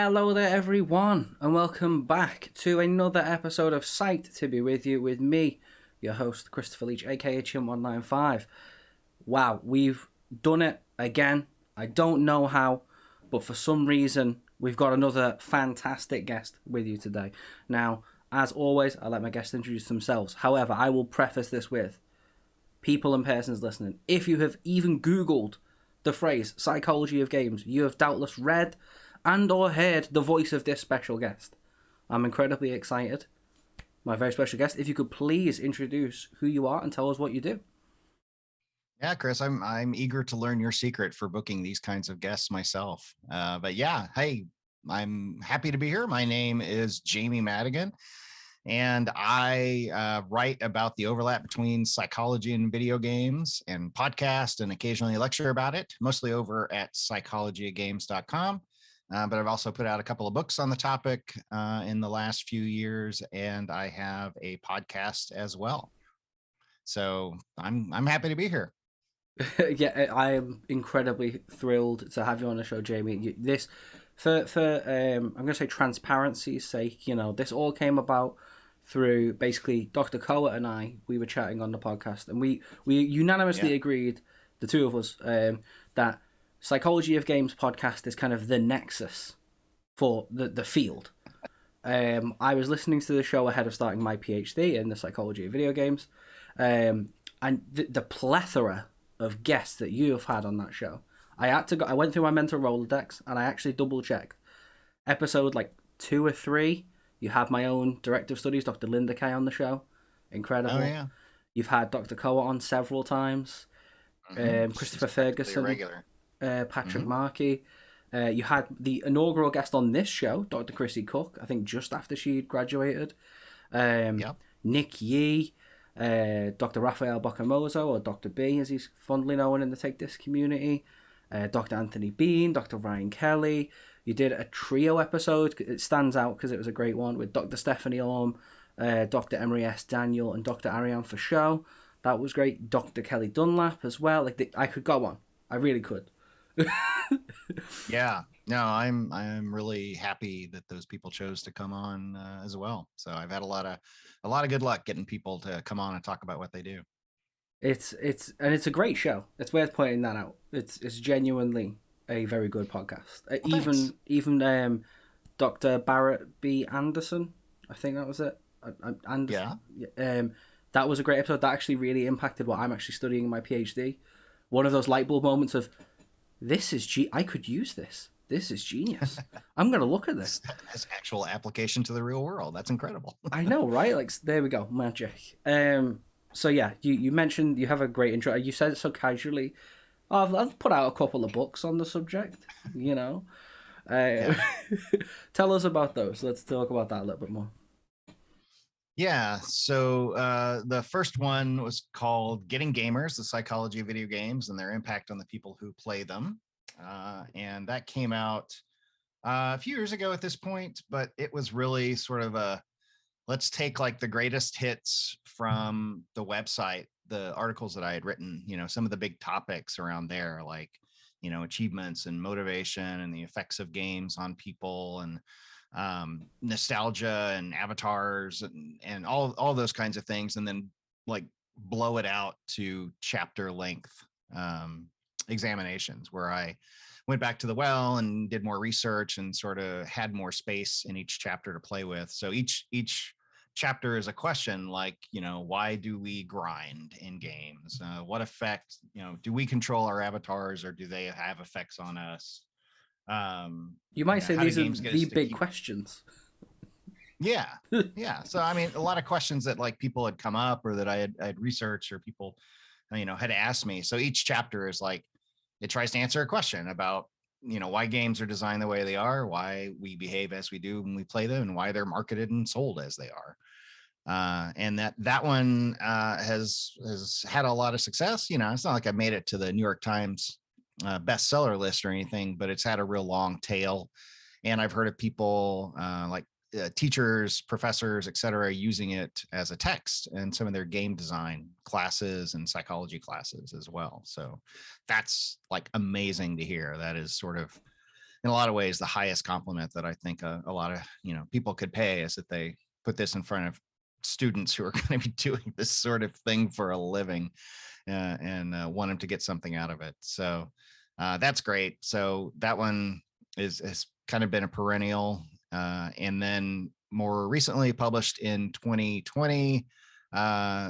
Hello there, everyone, and welcome back to another episode of Psyched to be with you, with me, your host, Christopher Leach, aka Chim195. Wow, we've done it again. I don't know how, but for some reason, we've got another fantastic guest with you today. Now, as always, I let my guests introduce themselves. However, I will preface this with people and persons listening. If you have even Googled the phrase psychology of games, you have doubtless read and or heard the voice of this special guest. I'm incredibly excited. My very special guest, if you could please introduce who you are and tell us what you do. Yeah, Chris, I'm eager to learn your secret for booking these kinds of guests myself. But yeah, hey, I'm happy to be here. My name is Jamie Madigan, and I write about the overlap between psychology and video games and podcast and occasionally lecture about it, mostly over at psychologyofgames.com. But I've also put out a couple of books on the topic in the last few years, and I have a podcast as well. So I'm happy to be here. Yeah, I am incredibly thrilled to have you on the show, Jamie. This, for I'm going to say transparency's sake, this all came about through basically Dr. Koa and I. We were chatting on the podcast, and we unanimously Yeah. agreed, the two of us, that Psychology of Games podcast is kind of the nexus for the field. I was listening to the show ahead of starting my PhD in the psychology of video games, and the plethora of guests that you have had on that show. I went through my mental Rolodex and I actually double checked. Episode like 2 or 3, you have my own director of studies, Dr. Linda Kay, on the show. Oh Incredible. yeah. You've had Dr. Koa on several times. She's Christopher practically a Ferguson, regular. Patrick hmm Markey. You had the inaugural guest on this show, Dr. Chrissy Cook, I think just after she graduated. Um, Yep. Nick Yee, Dr. Raphael Bocamozo, or Dr. B, as he's fondly known in the Take This community. Dr. Anthony Bean, Dr. Ryan Kelly. You did a trio episode. It stands out because it was a great one with Dr. Stephanie Orm, Dr. Emery S. Daniel, and Dr. Ariane Fashot. That was great. Dr. Kelly Dunlap as well. I could go on. I really could. Yeah. No, I'm really happy that those people chose to come on as well. So I've had a lot of good luck getting people to come on and talk about what they do. It's a great show. It's worth pointing that out. It's genuinely a very good podcast. Well, thanks. Even Dr. Barrett B. Anderson, I think that was it. Anderson. Yeah. That was a great episode. That actually really impacted what I'm actually studying in my PhD. One of those light bulb moments of I could use this. This is genius. I'm gonna look at this. Has actual application to the real world. That's incredible. I know, right? Like, there we go, magic. So yeah, you mentioned you have a great intro. You said it so casually. I've put out a couple of books on the subject. You know, uh, Yeah. tell us about those. Let's talk about that a little bit more. Yeah. So the first one was called Getting Gamers, the Psychology of Video Games and Their Impact on the People Who Play Them. And that came out a few years ago at this point, but it was really sort of let's take like the greatest hits from the website, the articles that I had written, some of the big topics around there, like, achievements and motivation and the effects of games on people and nostalgia and avatars and all those kinds of things. And then like blow it out to chapter length examinations where I went back to the well and did more research and sort of had more space in each chapter to play with. So each chapter is a question like, why do we grind in games? What effect, do we control our avatars or do they have effects on us? You might say How do these are games get us the to big keep? questions. Yeah, yeah. So I mean, a lot of questions that like people had come up or that I had researched or people, had asked me. So each chapter is like it tries to answer a question about why games are designed the way they are, why we behave as we do when we play them, and why they're marketed and sold as they are. And that one has had a lot of success. It's not like I made it to the New York Times bestseller list or anything, but it's had a real long tail. And I've heard of people like teachers, professors, et cetera, using it as a text in some of their game design classes and psychology classes as well. So that's like amazing to hear. That is sort of in a lot of ways, the highest compliment that I think a lot of, people could pay is that they put this in front of students who are going to be doing this sort of thing for a living, and want them to get something out of it. So that's great. So that one has kind of been a perennial. And then more recently published in 2020,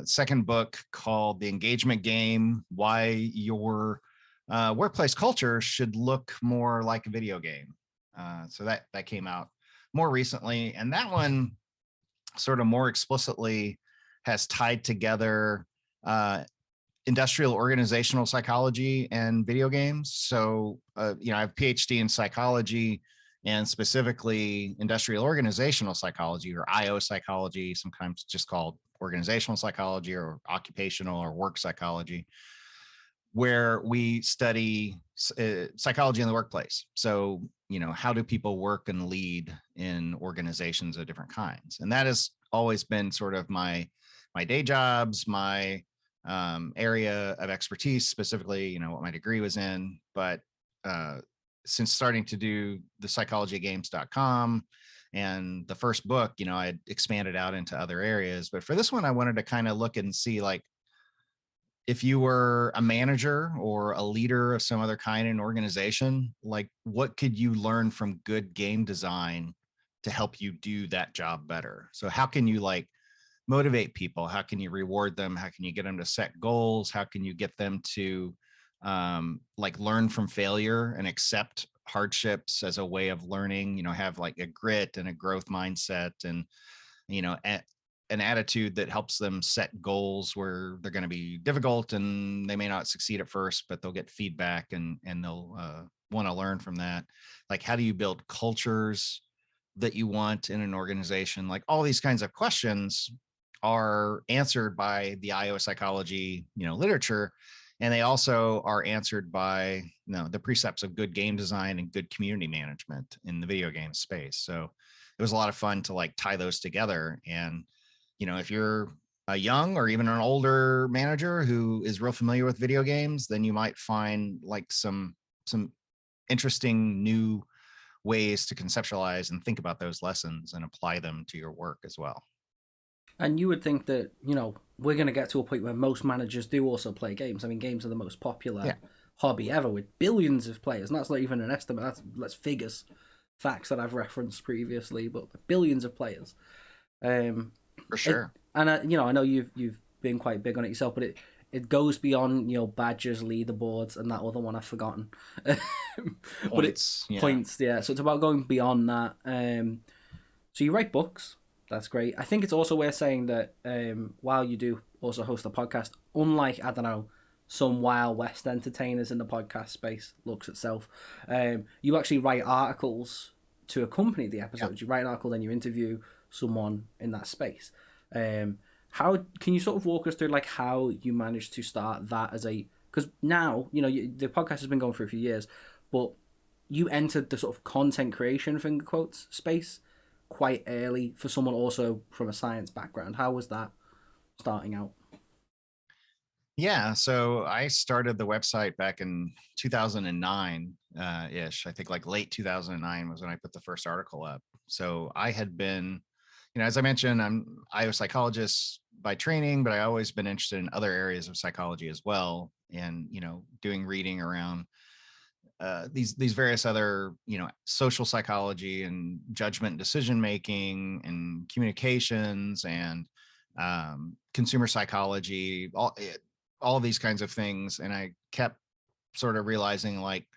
second book called The Engagement Game: Why Your Workplace Culture Should Look More Like a Video Game. So that came out more recently, and that one sort of more explicitly has tied together industrial organizational psychology and video games. So, I have a PhD in psychology, and specifically industrial organizational psychology, or IO psychology, sometimes just called organizational psychology or occupational or work psychology, where we study psychology in the workplace. So, how do people work and lead in organizations of different kinds? And that has always been sort of my day jobs, my area of expertise, specifically, what my degree was in. But since starting to do the psychologygames.com and the first book, I expanded out into other areas. But for this one, I wanted to kind of look and see, like, if you were a manager or a leader of some other kind in an organization, like, what could you learn from good game design to help you do that job better? So how can you, like, motivate people? How can you reward them? How can you get them to set goals? How can you get them to like learn from failure and accept hardships as a way of learning, have like a grit and a growth mindset, and, an attitude that helps them set goals where they're going to be difficult and they may not succeed at first, but they'll get feedback, and they'll want to learn from that. Like, how do you build cultures that you want in an organization? Like, all these kinds of questions are answered by the IO psychology, literature. And they also are answered by, the precepts of good game design and good community management in the video game space. So it was a lot of fun to, like, tie those together. And, if you're a young or even an older manager who is real familiar with video games, then you might find, like, some interesting new ways to conceptualize and think about those lessons and apply them to your work as well. And you would think that, we're going to get to a point where most managers do also play games. I mean, games are the most popular hobby ever, with billions of players. And that's not even an estimate. That's figures, facts that I've referenced previously, but billions of players. For sure. I know you've been quite big on it yourself, but it goes beyond, badges, leaderboards, and that other one I've forgotten. But it's points, yeah. So it's about going beyond that. So you write books. That's great. I think it's also worth saying that while you do also host a podcast, unlike, I don't know, some Wild West entertainers in the podcast space, looks itself, you actually write articles to accompany the episodes. You write an article, then you interview someone in that space. How can you sort of walk us through, like, how you managed to start that as a, because now, the podcast has been going for a few years, but you entered the sort of content creation, finger quotes, space quite early for someone also from a science background. How was that starting out? Yeah, so I started the website back in 2009 ish. I think like late 2009 was when I put the first article up. So I had been, as I mentioned, I'm IO psychologist by training, but I always been interested in other areas of psychology as well, and doing reading around these various other, social psychology and judgment, decision making, and communications, and consumer psychology, all these kinds of things. And I kept sort of realizing, like,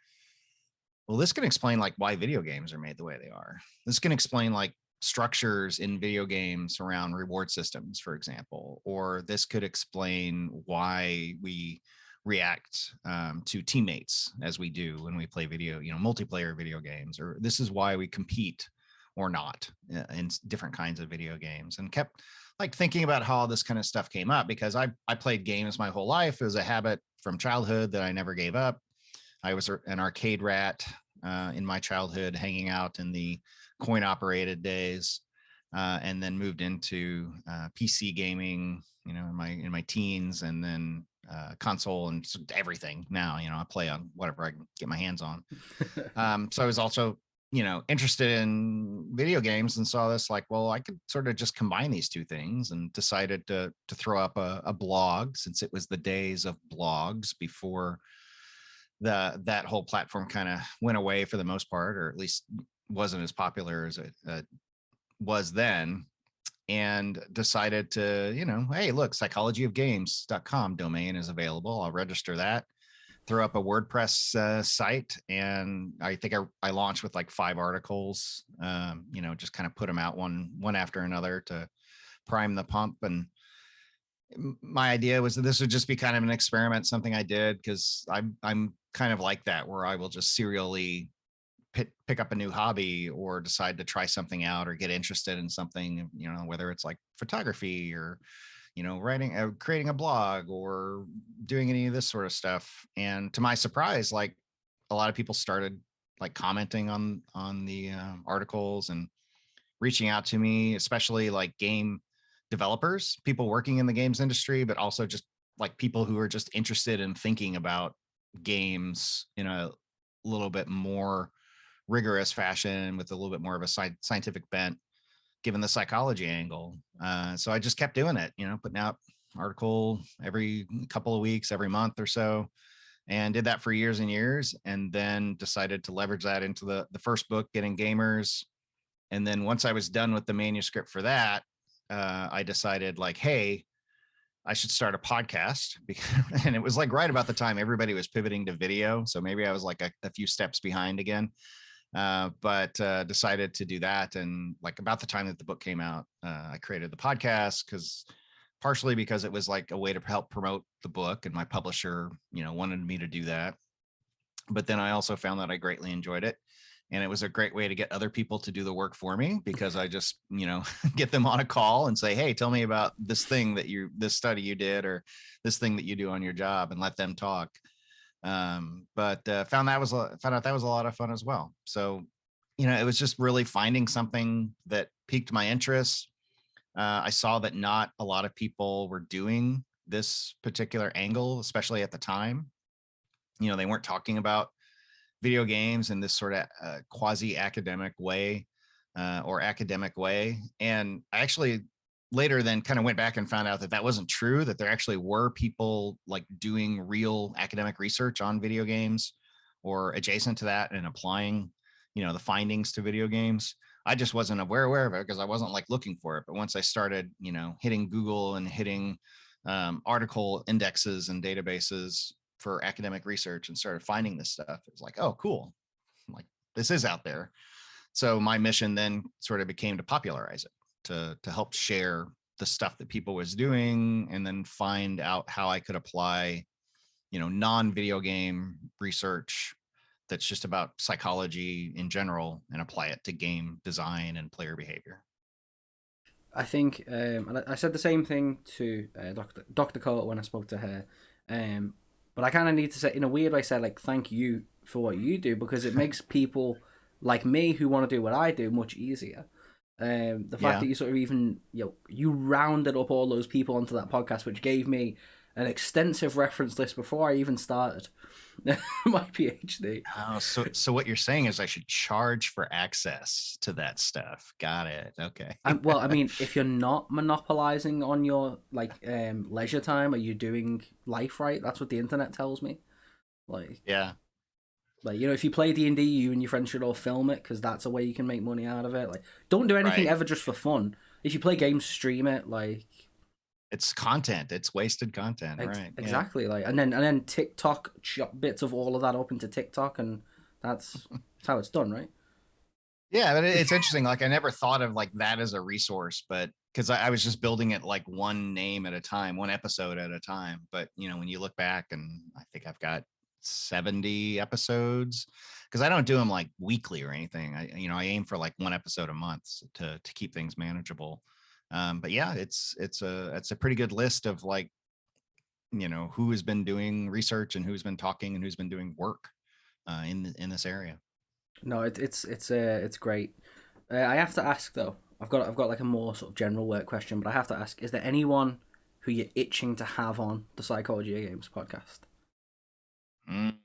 well, this can explain, like, why video games are made the way they are. This can explain, like, structures in video games around reward systems, for example, or this could explain why we react to teammates as we do when we play multiplayer video games, or this is why we compete or not in different kinds of video games. And kept, like, thinking about how all this kind of stuff came up, because I played games my whole life. It was a habit from childhood that I never gave up. I was an arcade rat in my childhood, hanging out in the coin operated days, and then moved into PC gaming, in my teens, and then console and everything now. I play on whatever I can get my hands on. So I was also, interested in video games and saw this like, well, I could sort of just combine these two things, and decided to throw up a blog, since it was the days of blogs before that whole platform kind of went away for the most part, or at least wasn't as popular as it was then. And decided to, hey, look, psychologyofgames.com domain is available. I'll register that, throw up a WordPress site. And I think I launched with like 5 articles, just kind of put them out one after another to prime the pump. And my idea was that this would just be kind of an experiment, something I did because I'm kind of like that, where I will just serially pick up a new hobby or decide to try something out or get interested in something, whether it's like photography or, writing, creating a blog or doing any of this sort of stuff. And to my surprise, like a lot of people started like commenting on the articles and reaching out to me, especially like game developers, people working in the games industry, but also just like people who are just interested in thinking about games in a little bit more rigorous fashion with a little bit more of a scientific bent, given the psychology angle. So I just kept doing it, putting out article every couple of weeks, every month or so, and did that for years and years. And then decided to leverage that into the first book, Getting Gamers. And then once I was done with the manuscript for that, I decided like, hey, I should start a podcast. And it was like right about the time everybody was pivoting to video. So maybe I was like a few steps behind again. But decided to do that. And like about the time that the book came out, I created the podcast, partially because it was like a way to help promote the book, and my publisher, wanted me to do that. But then I also found that I greatly enjoyed it. And it was a great way to get other people to do the work for me, because I just, get them on a call and say, hey, tell me about this study you did, or this thing that you do on your job, and let them talk. But found out that was a lot of fun as well. So, it was just really finding something that piqued my interest. I saw that not a lot of people were doing this particular angle, especially at the time. They weren't talking about video games in this sort of quasi academic way, or academic way. And I actually later then kind of went back and found out that wasn't true, that there actually were people like doing real academic research on video games or adjacent to that, and applying, the findings to video games. I just wasn't aware of it because I wasn't like looking for it. But once I started, hitting Google and hitting article indexes and databases for academic research, and started finding this stuff, it was like, oh, cool. Like, this is out there. So my mission then sort of became to popularize it, to help share the stuff that people was doing, and then find out how I could apply, non-video game research that's just about psychology in general, and apply it to game design and player behavior. I think, and I said the same thing to Dr. Cole when I spoke to her, but I kind of need to say, in a weird way, say like, thank you for what you do, because it makes people like me who want to do what I do much easier. The fact that you sort of even, you rounded up all those people onto that podcast, which gave me an extensive reference list before I even started my PhD. Oh, so what you're saying is I should charge for access to that stuff. Got it. Okay. Well, I mean, if you're not monopolizing on your leisure time, are you doing life right? That's what the internet tells me. Yeah. If you play D&D, you and your friends should all film it, because that's a way you can make money out of it. Like, don't do anything ever just for fun. If you play games, stream it. Like, it's content. It's wasted content, right? Exactly. Yeah. And then TikTok chop bits of all of that up into TikTok, and that's how it's done, right? Yeah, but it's interesting. Like, I never thought of like that as a resource, but because I was just building it like one name at a time, one episode at a time. But when you look back, and I think I've got 70 episodes, because I don't do them like weekly or anything. I aim for like one episode a month to keep things manageable. But yeah, it's a pretty good list of like, who has been doing research, and who's been talking, and who's been doing work in this area. No, it's great. I have to ask though. I've got like a more sort of general work question, but I have to ask: is there anyone who you're itching to have on the Psychology of Games podcast? Mm.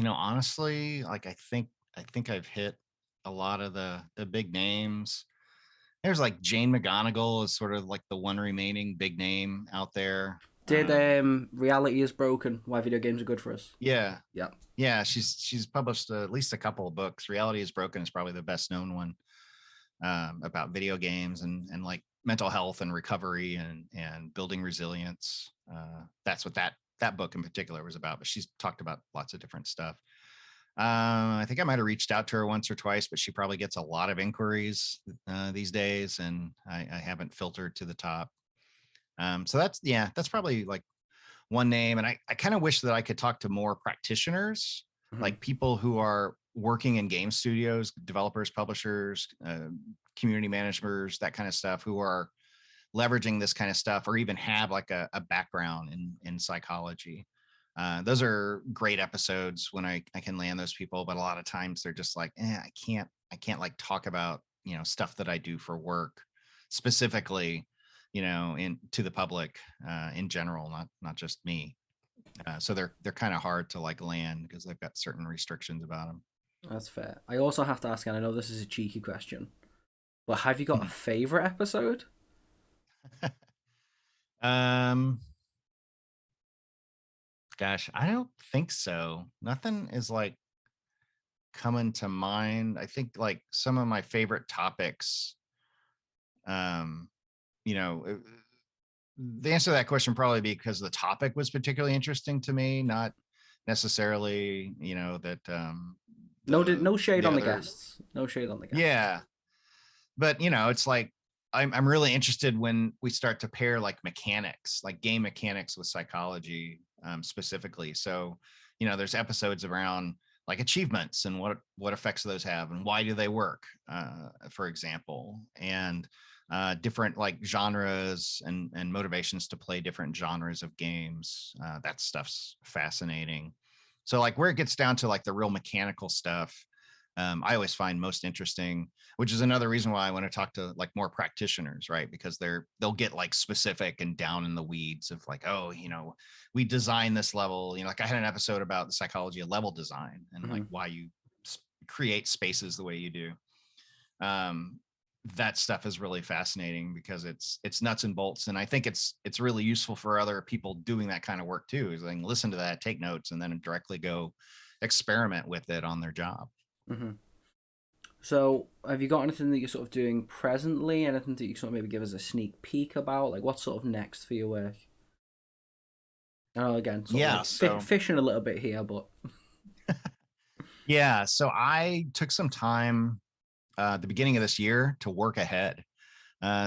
Honestly, like I think I've hit a lot of the big names. There's like Jane McGonigal is sort of like the one remaining big name out there. Did Reality is Broken, Why Video Games Are Good for Us? Yeah, Yeah. yeah, she's published at least a couple of books. Reality is Broken is probably the best known one, about video games and like mental health and recovery and building resilience. That's what that book in particular was about. But she's talked about lots of different stuff. I think I might have reached out to her once or twice, but she probably gets a lot of inquiries these days, and I haven't filtered to the top. So that's probably like one name. And I kind of wish that I could talk to more practitioners, Mhm. like people who are working in game studios, developers, publishers, community managers, that kind of stuff, who are leveraging this kind of stuff or even have like a background in psychology. Those are great episodes when I can land those people, but a lot of times they're just like, I can't like talk about, stuff that I do for work specifically, in to the public in general, not just me. So they're kind of hard to like land because they've got certain restrictions about them. That's fair. I also have to ask, and I know this is a cheeky question, but have you got a Mhm. favorite episode? um, Gosh, I don't think so. Nothing is like coming to mind. I think like some of my favorite topics, um, you know, uh, the answer to that question probably because the topic was particularly interesting to me, not necessarily, that No shade the on the other. guests. No shade on the guests. Yeah, but it's like I'm really interested when we start to pair like mechanics, like game mechanics with psychology, specifically. So, there's episodes around like achievements and what effects those have and why do they work, for example, and different like genres and motivations to play different genres of games. That stuff's fascinating. So like where it gets down to like the real mechanical stuff, I always find most interesting, which is another reason why I want to talk to like more practitioners, right? Because they'll get like specific and down in the weeds of like, oh, we design this level, like I had an episode about the psychology of level design and like Mhm. why you create spaces the way you do. Um, that stuff is really fascinating because it's nuts and bolts, and I think it's really useful for other people doing that kind of work too. Is they can listen to that, take notes, and then directly go experiment with it on their job. Mhm. So, have you got anything that you're sort of doing presently? Anything that you sort of maybe give us a sneak peek about? Like, what's sort of next for your work? I know, again, sort of Yeah. like So fishing a little bit here, but yeah, so I took some time the beginning of this year to work ahead.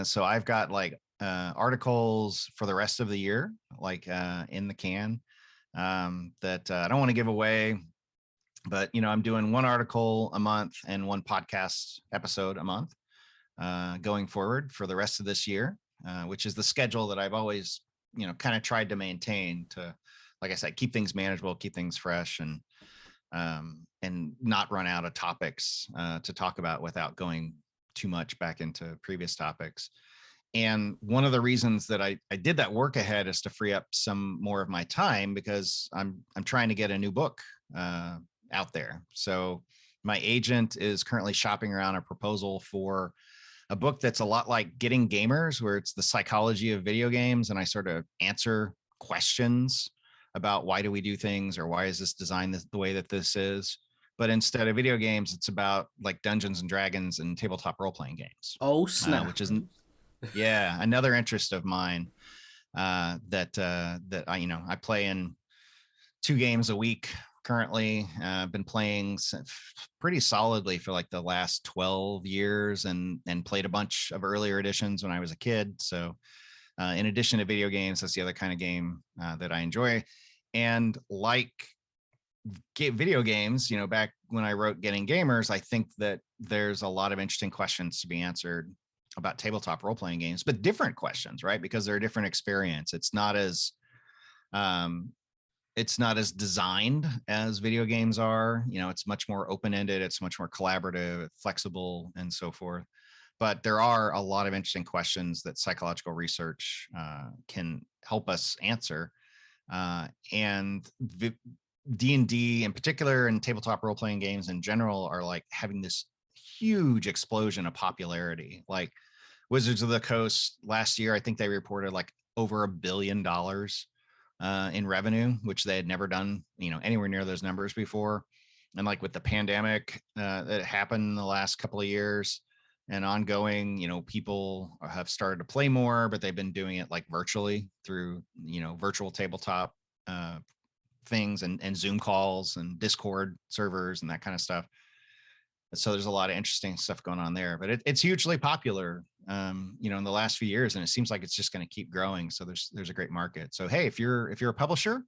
So I've got like articles for the rest of the year, like in the can, that I don't want to give away, but I'm doing one article a month and one podcast episode a month going forward for the rest of this year, which is the schedule that I've always, kind of tried to maintain to, like I said, keep things manageable, keep things fresh, and not run out of topics to talk about without going too much back into previous topics. And one of the reasons that I did that work ahead is to free up some more of my time because I'm trying to get a new book out there. So my agent is currently shopping around a proposal for a book that's a lot like Getting Gamers, where it's the psychology of video games, and I sort of answer questions about why do we do things or why is this designed the way that this is. But instead of video games, it's about like Dungeons and Dragons and tabletop role playing games, oh snap! which is yeah, another interest of mine, that I play in 2 games a week currently. I've been playing pretty solidly for like the last 12 years and played a bunch of earlier editions when I was a kid. So in addition to video games, that's the other kind of game that I enjoy. And like video games, back when I wrote Getting Gamers, I think that there's a lot of interesting questions to be answered about tabletop role playing games, but different questions, right? Because they're a different experience. Um, it's not as designed as video games are. It's much more open ended. It's much more collaborative, flexible, and so forth. but there are a lot of interesting questions that psychological research can help us answer. And D&D in particular, and tabletop role-playing games in general, are like having this huge explosion of popularity. Like Wizards of the Coast last year, I think they reported like over $1 billion in revenue, which they had never done, anywhere near those numbers before. And like with the pandemic that happened in the last couple of years and ongoing, people have started to play more, but they've been doing it like virtually through, virtual tabletop things and Zoom calls and Discord servers and that kind of stuff. So there's a lot of interesting stuff going on there, but it's hugely popular, in the last few years, and it seems like it's just going to keep growing. So there's a great market. So, hey, if you're a publisher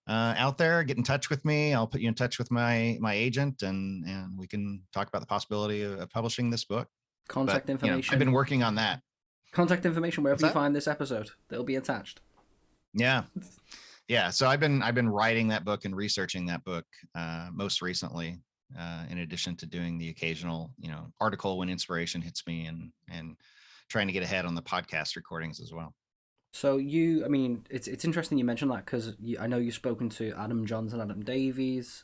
out there, get in touch with me. I'll put you in touch with my agent, and we can talk about the possibility of publishing this book. Contact information. I've been working on that. Contact information wherever you find this episode. They'll be attached. Yeah. Yeah. So I've been writing that book and researching that book most recently, in addition to doing the occasional, article when inspiration hits me, and trying to get ahead on the podcast recordings as well. So it's interesting you mentioned that, because I know you've spoken to Adam Johns and Adam Davis.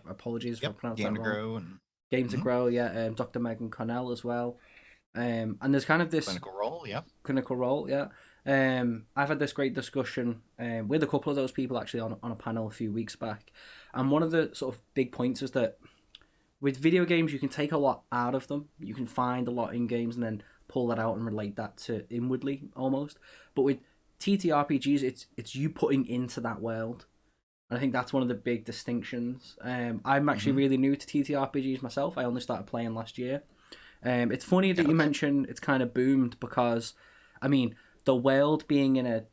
Apologies for pronouncing that wrong. Game to Grow, yeah. Dr. Megan Connell as well. And there's kind of this clinical role, yeah. I've had this great discussion with a couple of those people actually on a panel a few weeks back, and one of the sort of big points is that with video games you can take a lot out of them. You can find a lot in games and then pull that out and relate that to inwardly almost. But with TTRPGs, it's you putting into that world, and I think that's one of the big distinctions. I'm actually really new to TTRPGs myself. I only started playing last year. It's funny that you mentioned it's kind of boomed, because the world being in a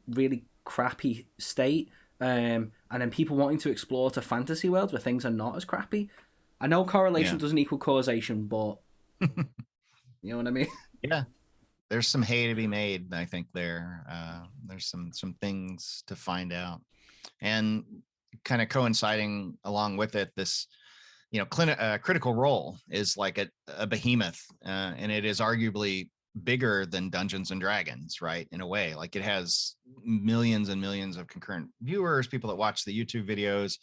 really crappy state, and then people wanting to explore to fantasy worlds where things are not as crappy. I know correlation doesn't equal causation, but you know what I mean? Yeah. There's some hay to be made, I think there. There's some things to find out. And kind of coinciding along with it, this, Critical Role is like a behemoth, and it is arguably bigger than Dungeons and Dragons, right? In a way, like it has millions and millions of concurrent viewers, people that watch the YouTube videos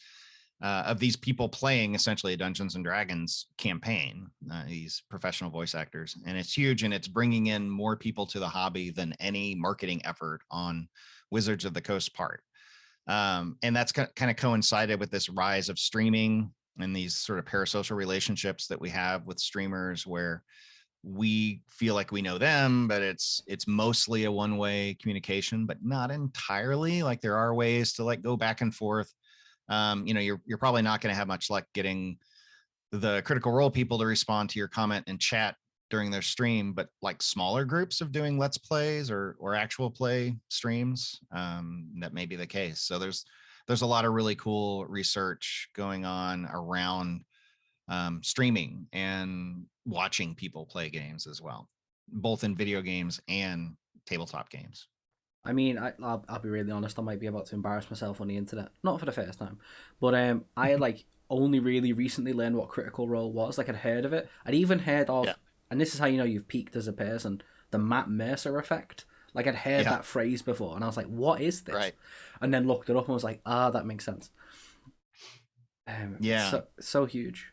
of these people playing essentially a Dungeons and Dragons campaign, these professional voice actors. And it's huge, and it's bringing in more people to the hobby than any marketing effort on Wizards of the Coast part. And that's kind of coincided with this rise of streaming and these sort of parasocial relationships that we have with streamers, where we feel like we know them, but it's mostly a one-way communication, but not entirely. Like there are ways to like go back and forth. You're probably not going to have much luck getting the Critical Role people to respond to your comment and chat during their stream, but like smaller groups of doing let's plays or actual play streams, that may be the case. So there's a lot of really cool research going on around streaming and watching people play games as well, both in video games and tabletop games. I'll be really honest. I might be about to embarrass myself on the internet, not for the first time, but I had like only really recently learned what Critical Role was. Like I'd heard of it. I'd even heard of, and this is how you know you've peaked as a person, the Matt Mercer effect. Like I'd heard that phrase before, and I was like, "What is this?" Right. And then looked it up and was like, "Ah, that makes sense." So huge.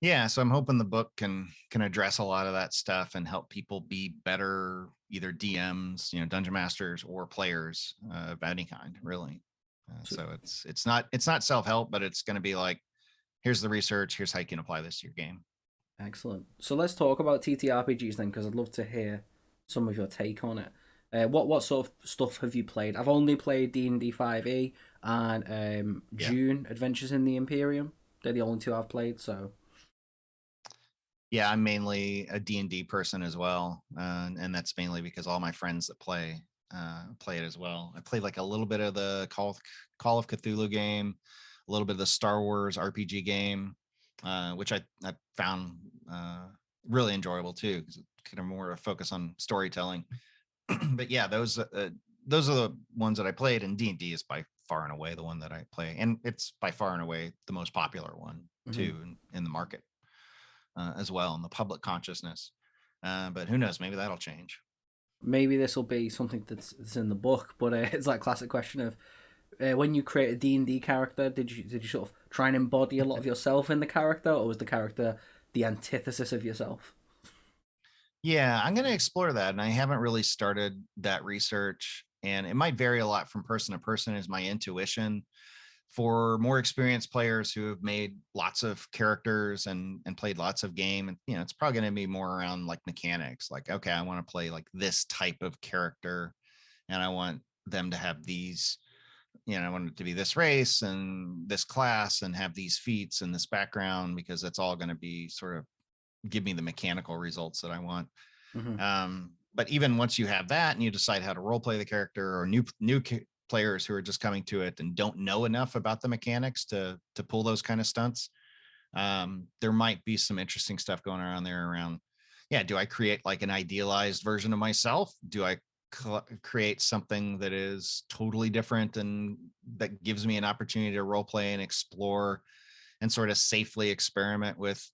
Yeah, so I'm hoping the book can address a lot of that stuff and help people be better, either DMs, dungeon masters, or players of any kind, really. So it's not self-help, but it's going to be like, here's the research, here's how you can apply this to your game. Excellent. So let's talk about TTRPGs then, because I'd love to hear some of your take on it. What sort of stuff have you played? I've only played D&D 5e and June Adventures in the Imperium. They're the only two I've played, so... Yeah, I'm mainly a D&D person as well, and that's mainly because all my friends that play it as well. I played like a little bit of the Call of Cthulhu game, a little bit of the Star Wars RPG game, which I found really enjoyable too, because it's kind of more a focus on storytelling. But yeah, those are the ones that I played, and D&D is by far and away the one that I play, and it's by far and away the most popular one too in the market. as well in the public consciousness. But who knows? Maybe that'll change. Maybe this will be something that's in the book, but it's like classic question of when you create a D&D character, did you sort of try and embody a lot of yourself in the character, or was the character the antithesis of yourself? Yeah, I'm going to explore that. And I haven't really started that research. And it might vary a lot from person to person, is my intuition. For more experienced players who have made lots of characters and played lots of game, and it's probably going to be more around like mechanics. Like, okay, I want to play like this type of character, and I want them to have these, I want it to be this race and this class and have these feats and this background, because that's all going to be sort of give me the mechanical results that I want. Mm-hmm. But even once you have that and you decide how to role play the character, or new players who are just coming to it and don't know enough about the mechanics to pull those kind of stunts, there might be some interesting stuff going around there around, yeah, do I create like an idealized version of myself? Do I create something that is totally different and that gives me an opportunity to role play and explore and sort of safely experiment with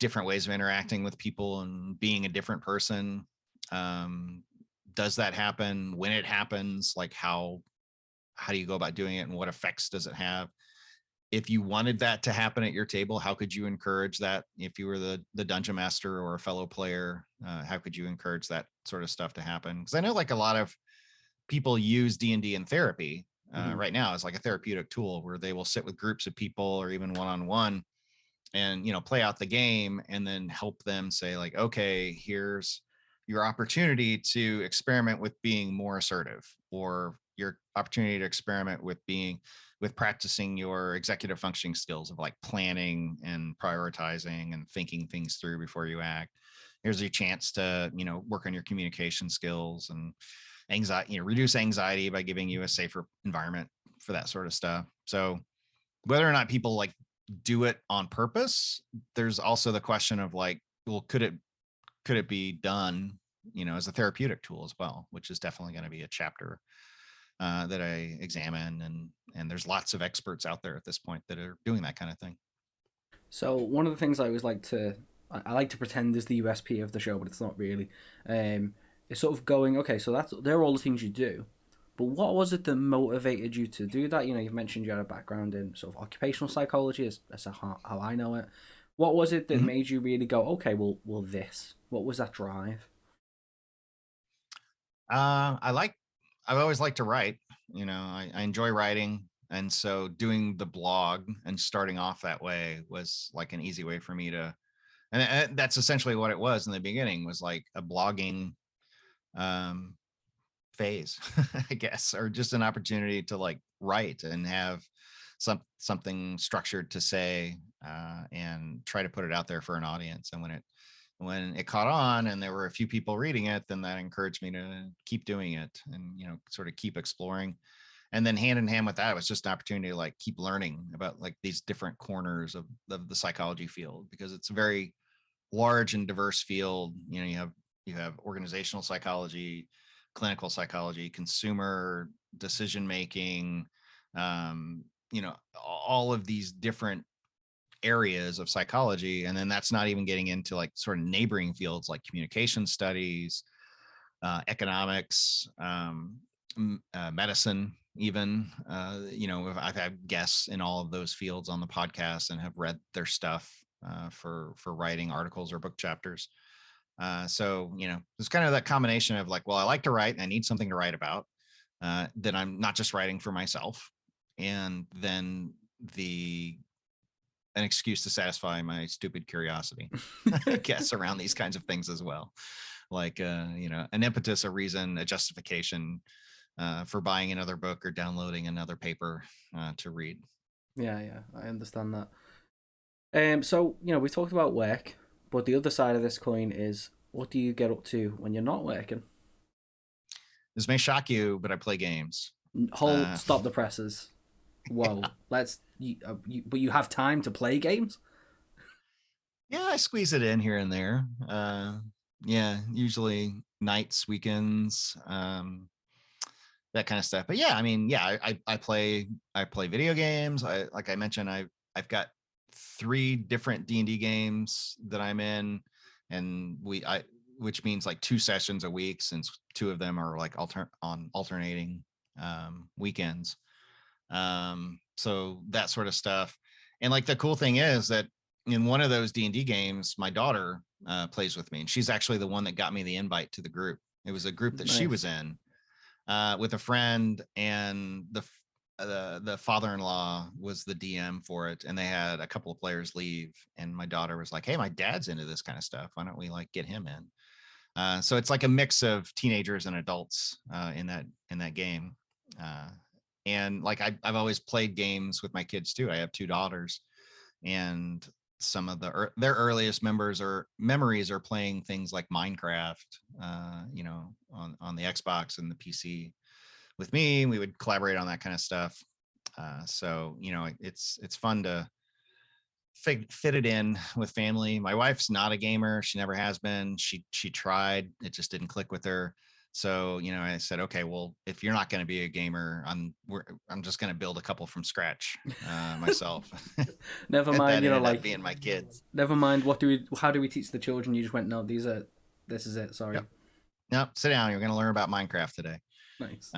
different ways of interacting with people and being a different person? Does that happen? When it happens, like how do you go about doing it, and what effects does it have? If you wanted that to happen at your table, how could you encourage that? If you were the dungeon master or a fellow player, how could you encourage that sort of stuff to happen? Because I know like a lot of people use D&D in therapy right now as like a therapeutic tool, where they will sit with groups of people or even one-on-one and play out the game, and then help them say like, okay, here's your opportunity to experiment with being more assertive, or your opportunity to experiment with practicing your executive functioning skills of like planning and prioritizing and thinking things through before you act. Here's your chance to work on your communication skills and anxiety, reduce anxiety by giving you a safer environment for that sort of stuff. So whether or not people like do it on purpose, there's also the question of like, well, could it be done as a therapeutic tool as well, which is definitely going to be a chapter that I examine, and there's lots of experts out there at this point that are doing that kind of thing. So one of the things I always like to I like to pretend is the USP of the show, but it's not really. It's sort of going, okay, so they're all the things you do, but what was it that motivated you to do that? You've mentioned you had a background in sort of occupational psychology, as how I know it. What was it that Mhm. made you really go, okay, well, this? What was that drive? I've always liked to write. I enjoy writing, and so doing the blog and starting off that way was like an easy way for me to, and that's essentially what it was in the beginning, was like a blogging um phase, I guess, or just an opportunity to like write and have something structured to say, and try to put it out there for an audience. And when it caught on and there were a few people reading it, then that encouraged me to keep doing it and sort of keep exploring. And then hand in hand with that was just an opportunity to like keep learning about like these different corners of the psychology field, because it's a very large and diverse field. You have organizational psychology, clinical psychology, consumer decision making, all of these different areas of psychology. And then that's not even getting into like sort of neighboring fields like communication studies, economics, medicine, even. I've had guests in all of those fields on the podcast and have read their stuff for writing articles or book chapters. So it's kind of that combination of like, well, I like to write and I need something to write about. Then I'm not just writing for myself, and then an excuse to satisfy my stupid curiosity, I guess, around these kinds of things as well. Like, an impetus, a reason, a justification for buying another book or downloading another paper to read. Yeah, I understand that. So we talked about work, but the other side of this coin is, what do you get up to when you're not working? This may shock you, but I play games. Uh, Stop the presses. Whoa, but you have time to play games? yeah, I squeeze it in here and there. Yeah, usually nights, weekends, that kind of stuff. But yeah, I mean, yeah, I play video games. Like I mentioned, I've got 3 different D&D games that I'm in, and which means like 2 sessions a week, since 2 of them are like alternating weekends. So that sort of stuff. And like the cool thing is that in one of those D&D games, my daughter plays with me, and she's actually the one that got me the invite to the group. It was a group that she was in with a friend, and the father-in-law was the DM for it, and they had a couple of players leave, and my daughter was like, hey, my dad's into this kind of stuff, why don't we like get him in? So it's like a mix of teenagers and adults in that game. And like I've always played games with my kids too. I have 2 daughters, and some of their earliest memories are playing things like Minecraft, on the Xbox and the PC with me. We would collaborate on that kind of stuff. So it's fun to fit it in with family. My wife's not a gamer. She never has been. She tried. It just didn't click with her. So, I said, okay, well, if you're not going to be a gamer, I'm just going to build a couple from scratch myself. Never And mind, that ended up being my kids. Never mind. How do we teach the children? You just went, no, this is it. Sorry. Yep. Nope. Sit down. You're going to learn about Minecraft today. Nice.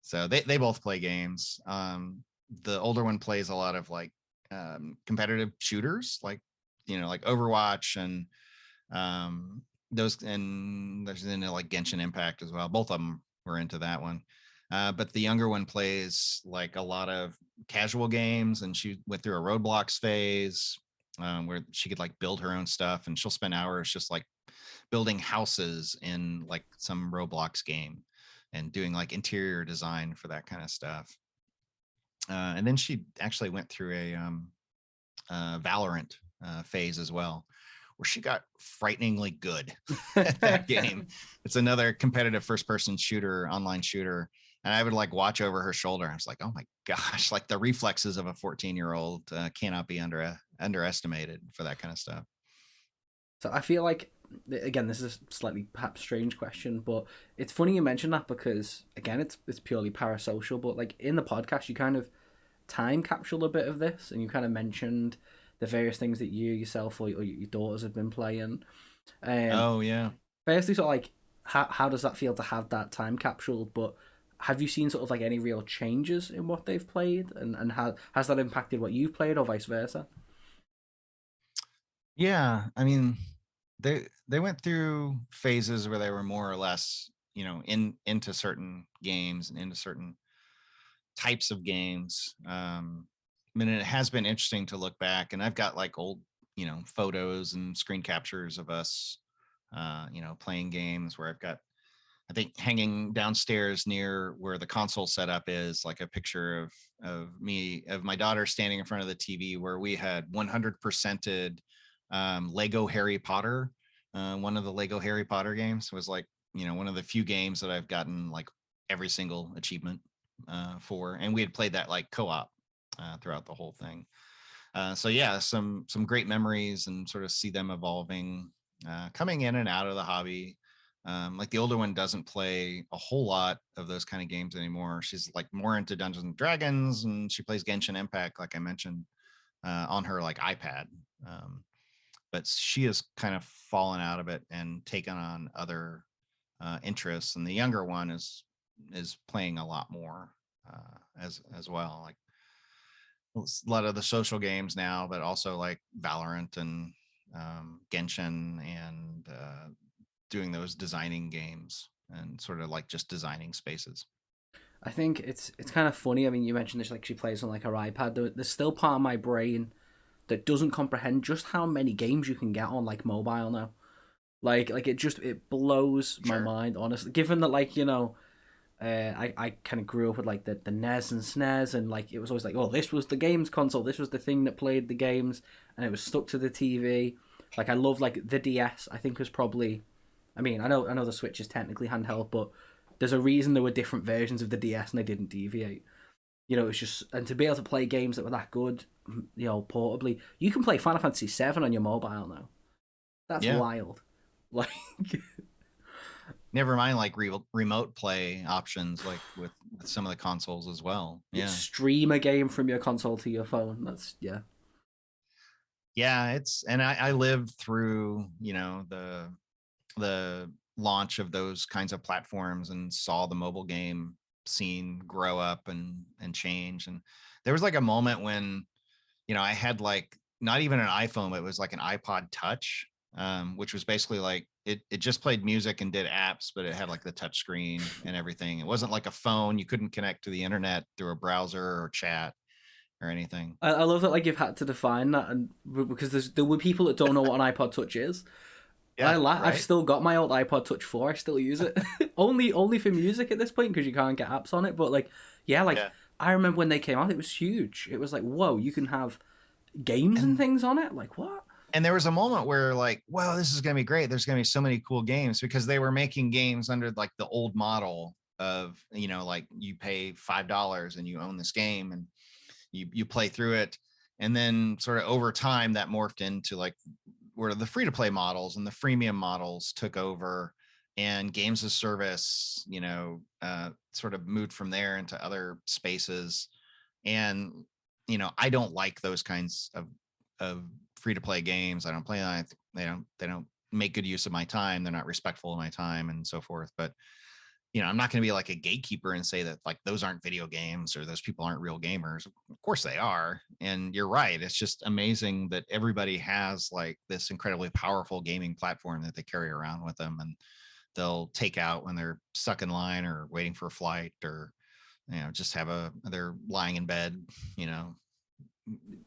So they both play games. The older one plays a lot of like competitive shooters, like Overwatch and those, and there's into like Genshin Impact as well. Both of them were into that one. But the younger one plays like a lot of casual games, and she went through a Roblox phase where she could like build her own stuff, and she'll spend hours just like building houses in like some Roblox game and doing like interior design for that kind of stuff. And then she actually went through a Valorant phase as well, where she got frighteningly good at that game. It's another competitive first-person shooter, online shooter. And I would like watch over her shoulder. I was like, oh my gosh, like the reflexes of a 14-year-old cannot be underestimated for that kind of stuff. So I feel like, again, this is a slightly perhaps strange question, but it's funny you mention that because, again, it's purely parasocial, but like in the podcast, you kind of time capsule a bit of this, and you kind of mentioned the various things that you yourself or your daughters have been playing. Oh, yeah. Firstly, sort of like, how does that feel to have that time capsule? But have you seen sort of like any real changes in what they've played, and how has that impacted what you've played, or vice versa? Yeah, I mean, they went through phases where they were more or less, into certain games and into certain types of games. I mean, it has been interesting to look back, and I've got like old, photos and screen captures of us, playing games where I've got, I think, hanging downstairs near where the console setup is, like a picture of my daughter standing in front of the TV, where we had 100%ed Lego Harry Potter. One of the Lego Harry Potter games was like, one of the few games that I've gotten like every single achievement for, and we had played that like co-op throughout the whole thing. So yeah, some great memories, and sort of see them evolving, coming in and out of the hobby. Like the older one doesn't play a whole lot of those kind of games anymore. She's like more into Dungeons and Dragons, and she plays Genshin Impact, like I mentioned, on her like iPad. But she has kind of fallen out of it and taken on other interests. And the younger one is playing a lot more as well. Like a lot of the social games now, but also like Valorant and Genshin, and doing those designing games, and sort of like just designing spaces. I think it's kind of funny. I mean, you mentioned this, like she plays on like her iPad. There's still part of my brain that doesn't comprehend just how many games you can get on like mobile now. Like it blows my mind, honestly. Given that, like, I kind of grew up with like the NES and SNES, and like it was always like, oh, this was the games console, this was the thing that played the games, and it was stuck to the TV. Like I love like the DS. I think was probably, I mean, I know the Switch is technically handheld, but there's a reason there were different versions of the DS and they didn't deviate. It's just, and to be able to play games that were that good, portably. You can play Final Fantasy VII on your mobile now. That's wild. Like, never mind like remote play options, like with some of the consoles as well. Yeah, stream a game from your console to your phone. That's Yeah, and I lived through, the launch of those kinds of platforms and saw the mobile game scene grow up and change. And there was like a moment when, I had like not even an iPhone, but it was like an iPod Touch, which was basically like it just played music and did apps, but it had like the touch screen and everything. It wasn't like a phone. You couldn't connect to the internet through a browser or chat or anything. I love that like you've had to define that, and because there were people that don't know what an iPod Touch is. Yeah, I've right. still got my old iPod Touch 4. I still use it. only for music at this point because you can't get apps on it. But like, yeah, like Yeah. I remember when they came out, it was huge. It was like, whoa, you can have games and And things on it. Like what? and there was a moment where like, wow, this is going to be great. There's going to be so many cool games because they were making games under like the old model of, like you pay $5 and you own this game and you play through it. And then sort of over time that morphed into like where the free to play models and the freemium models took over, and games as service, sort of moved from there into other spaces. And I don't like those kinds of free to play games. I don't play them. They don't make good use of my time. They're not respectful of my time and so forth. But I'm not going to be like a gatekeeper and say that like those aren't video games or those people aren't real gamers. Of course they are. And you're right. It's just amazing that everybody has like this incredibly powerful gaming platform that they carry around with them, and they'll take out when they're stuck in line or waiting for a flight, or just they're lying in bed, you know,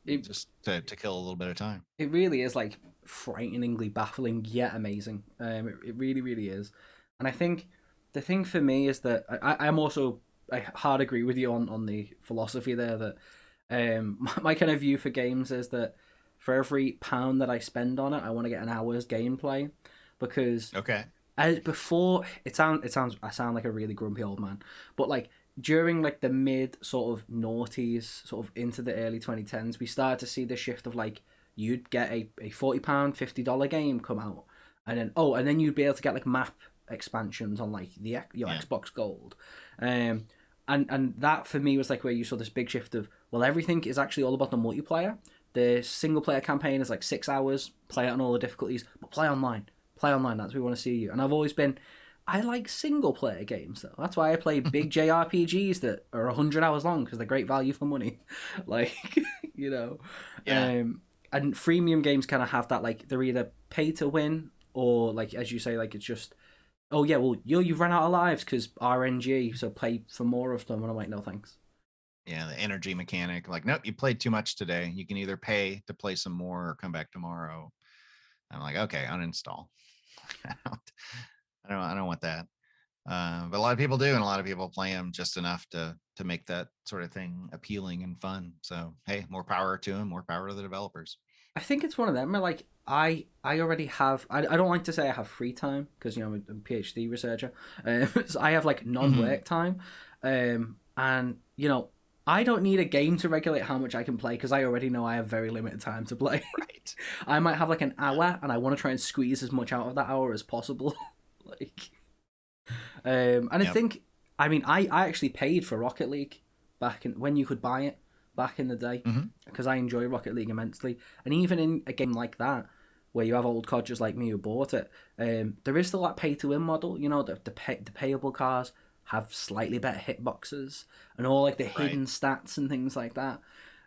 It just to kill a little bit of time. it really is like frighteningly baffling yet amazing. It really really is, and I think the thing for me is that I'm also I hard agree with you on the philosophy there that my kind of view for games is that for every pound that I spend on it, I want to get an hour's gameplay because Okay. as before it sounds I sound like a really grumpy old man, but like during like the mid sort of noughties, sort of into the early 2010s, we started to see the shift of like you'd get a £40, $50 game come out, and then you'd be able to get like map expansions on like your Yeah. Xbox Gold, um, and that for me was like where you saw this big shift of well everything is actually all about the multiplayer. The single player campaign is like 6 hours, play it on all the difficulties, but play online. Play online, that's what we want to see you. And I've always been I like single player games though. That's why I play big JRPGs that are 100 hours long because they're great value for money. like, you know, Yeah. and freemium games kind of have that like they're either pay to win or like as you say like it's just oh yeah well you've run out of lives because RNG so pay for more of them and I'm like no thanks. Yeah. The energy mechanic. Like, nope, you played too much today. You can either pay to play some more or come back tomorrow. I'm like, okay, uninstall. I don't want that. But a lot of people do, and a lot of people play them just enough to make that sort of thing appealing and fun. So hey, more power to them, more power to the developers. I think it's one of them where like I already have I don't like to say I have free time because I'm a PhD researcher, so I have like Mhm. non-work time, and I don't need a game to regulate how much I can play because I already know I have very limited time to play. Right. I might have like an Yeah. hour and I want to try and squeeze as much out of that hour as possible. like and I Yep. think, I mean, I actually paid for Rocket League back in when you could buy it back in the day Hmm. because I enjoy Rocket League immensely. And even in a game like that, where you have old codgers like me who bought it, there is still that pay to win model. The payable cars have slightly better hitboxes and all like the Right. hidden stats and things like that.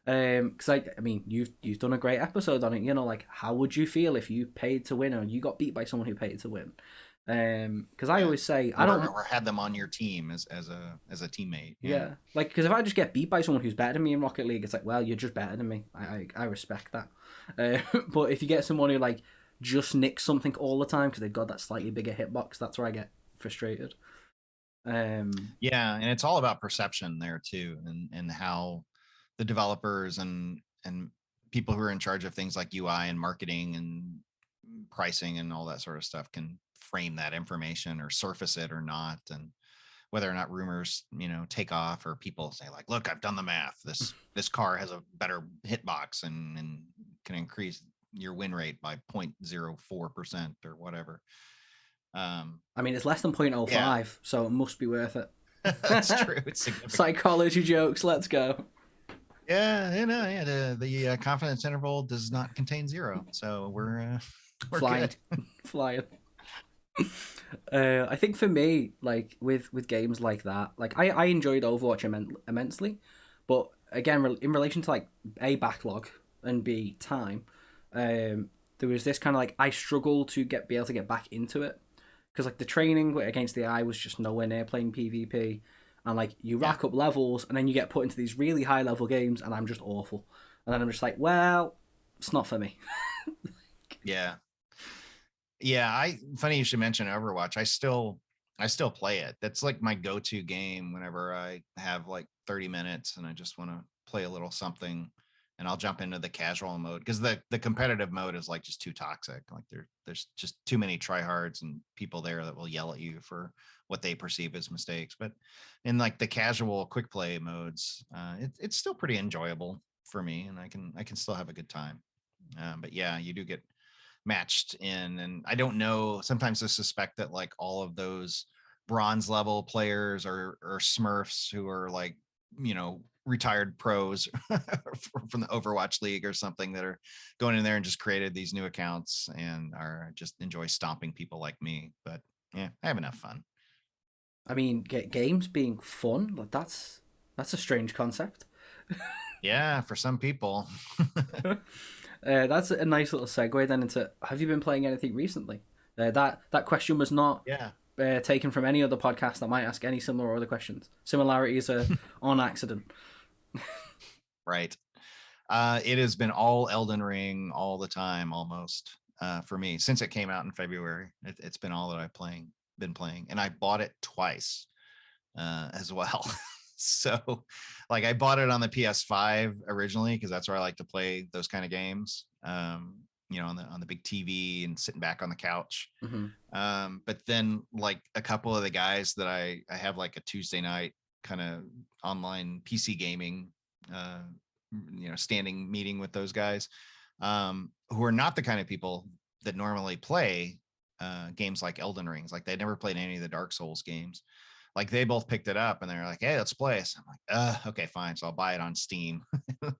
Because I mean, you've done a great episode on it. Like how would you feel if you paid to win or you got beat by someone who paid to win? Because I Yeah. always say I Or don't. or had them on your team as a teammate. Yeah. Yeah, like because if I just get beat by someone who's better than me in Rocket League, it's like, well, you're just better than me. I respect that. But if you get someone who like just nicks something all the time because they've got that slightly bigger hitbox, that's where I get frustrated. Um, Yeah, and it's all about perception there too, and how the developers and people who are in charge of things like UI and marketing and pricing and all that sort of stuff can frame that information or surface it or not, and whether or not rumors take off, or people say like, look, I've done the math, this car has a better hitbox and can increase your win rate by 0.04% or whatever. um I mean, it's less than yeah. 0.05, so it must be worth it. That's true, it's significant. Psychology jokes, let's go. Yeah, yeah. The confidence interval does not contain 0, so we're Flying, good. flying. I think for me, like with games like that, like I enjoyed Overwatch immensely, but again, in relation to like a backlog and b time, there was this kind of like I struggle to be able to get back into it because like the training against the eye was just nowhere near playing PvP, and like you Yeah, rack up levels and then you get put into these really high level games and I'm just awful, and then I'm just like, well, it's not for me. yeah, yeah. I funny you should mention Overwatch. I still play it. That's like my go-to game whenever I have like 30 minutes and I just want to play a little something. And I'll jump into the casual mode because the competitive mode is like just too toxic. Like there's just too many tryhards and people there that will yell at you for what they perceive as mistakes. But in like the casual quick play modes, it's still pretty enjoyable for me, and I can still have a good time. But yeah, you do get matched in, and I don't know, sometimes I suspect that like all of those bronze level players or smurfs who are like, retired pros from the Overwatch League or something that are going in there and just created these new accounts and are just enjoy stomping people like me. But yeah, I have enough fun. I mean, games being fun, like that's a strange concept. Yeah, for some people. That's a nice little segue then into have you been playing anything recently? That question was not Yeah, taken from any other podcast that might ask any similar or other questions. Similarities are on accident. right. It has been all Elden Ring all the time, almost, for me since it came out in February. It's been all that been playing, and I bought it twice as well. So, like, I bought it on the PS5 originally because that's where I like to play those kind of games. On the big TV and sitting back on the couch. Hmm. But then, like, a couple of the guys that I have like a Tuesday night kind of online PC gaming, uh, standing meeting with those guys, who are not the kind of people that normally play games like Elden Rings. Like, they never played any of the Dark Souls games. Like, they both picked it up and they're like, "Hey, let's play." So I'm like, okay, fine. So I'll buy it on Steam,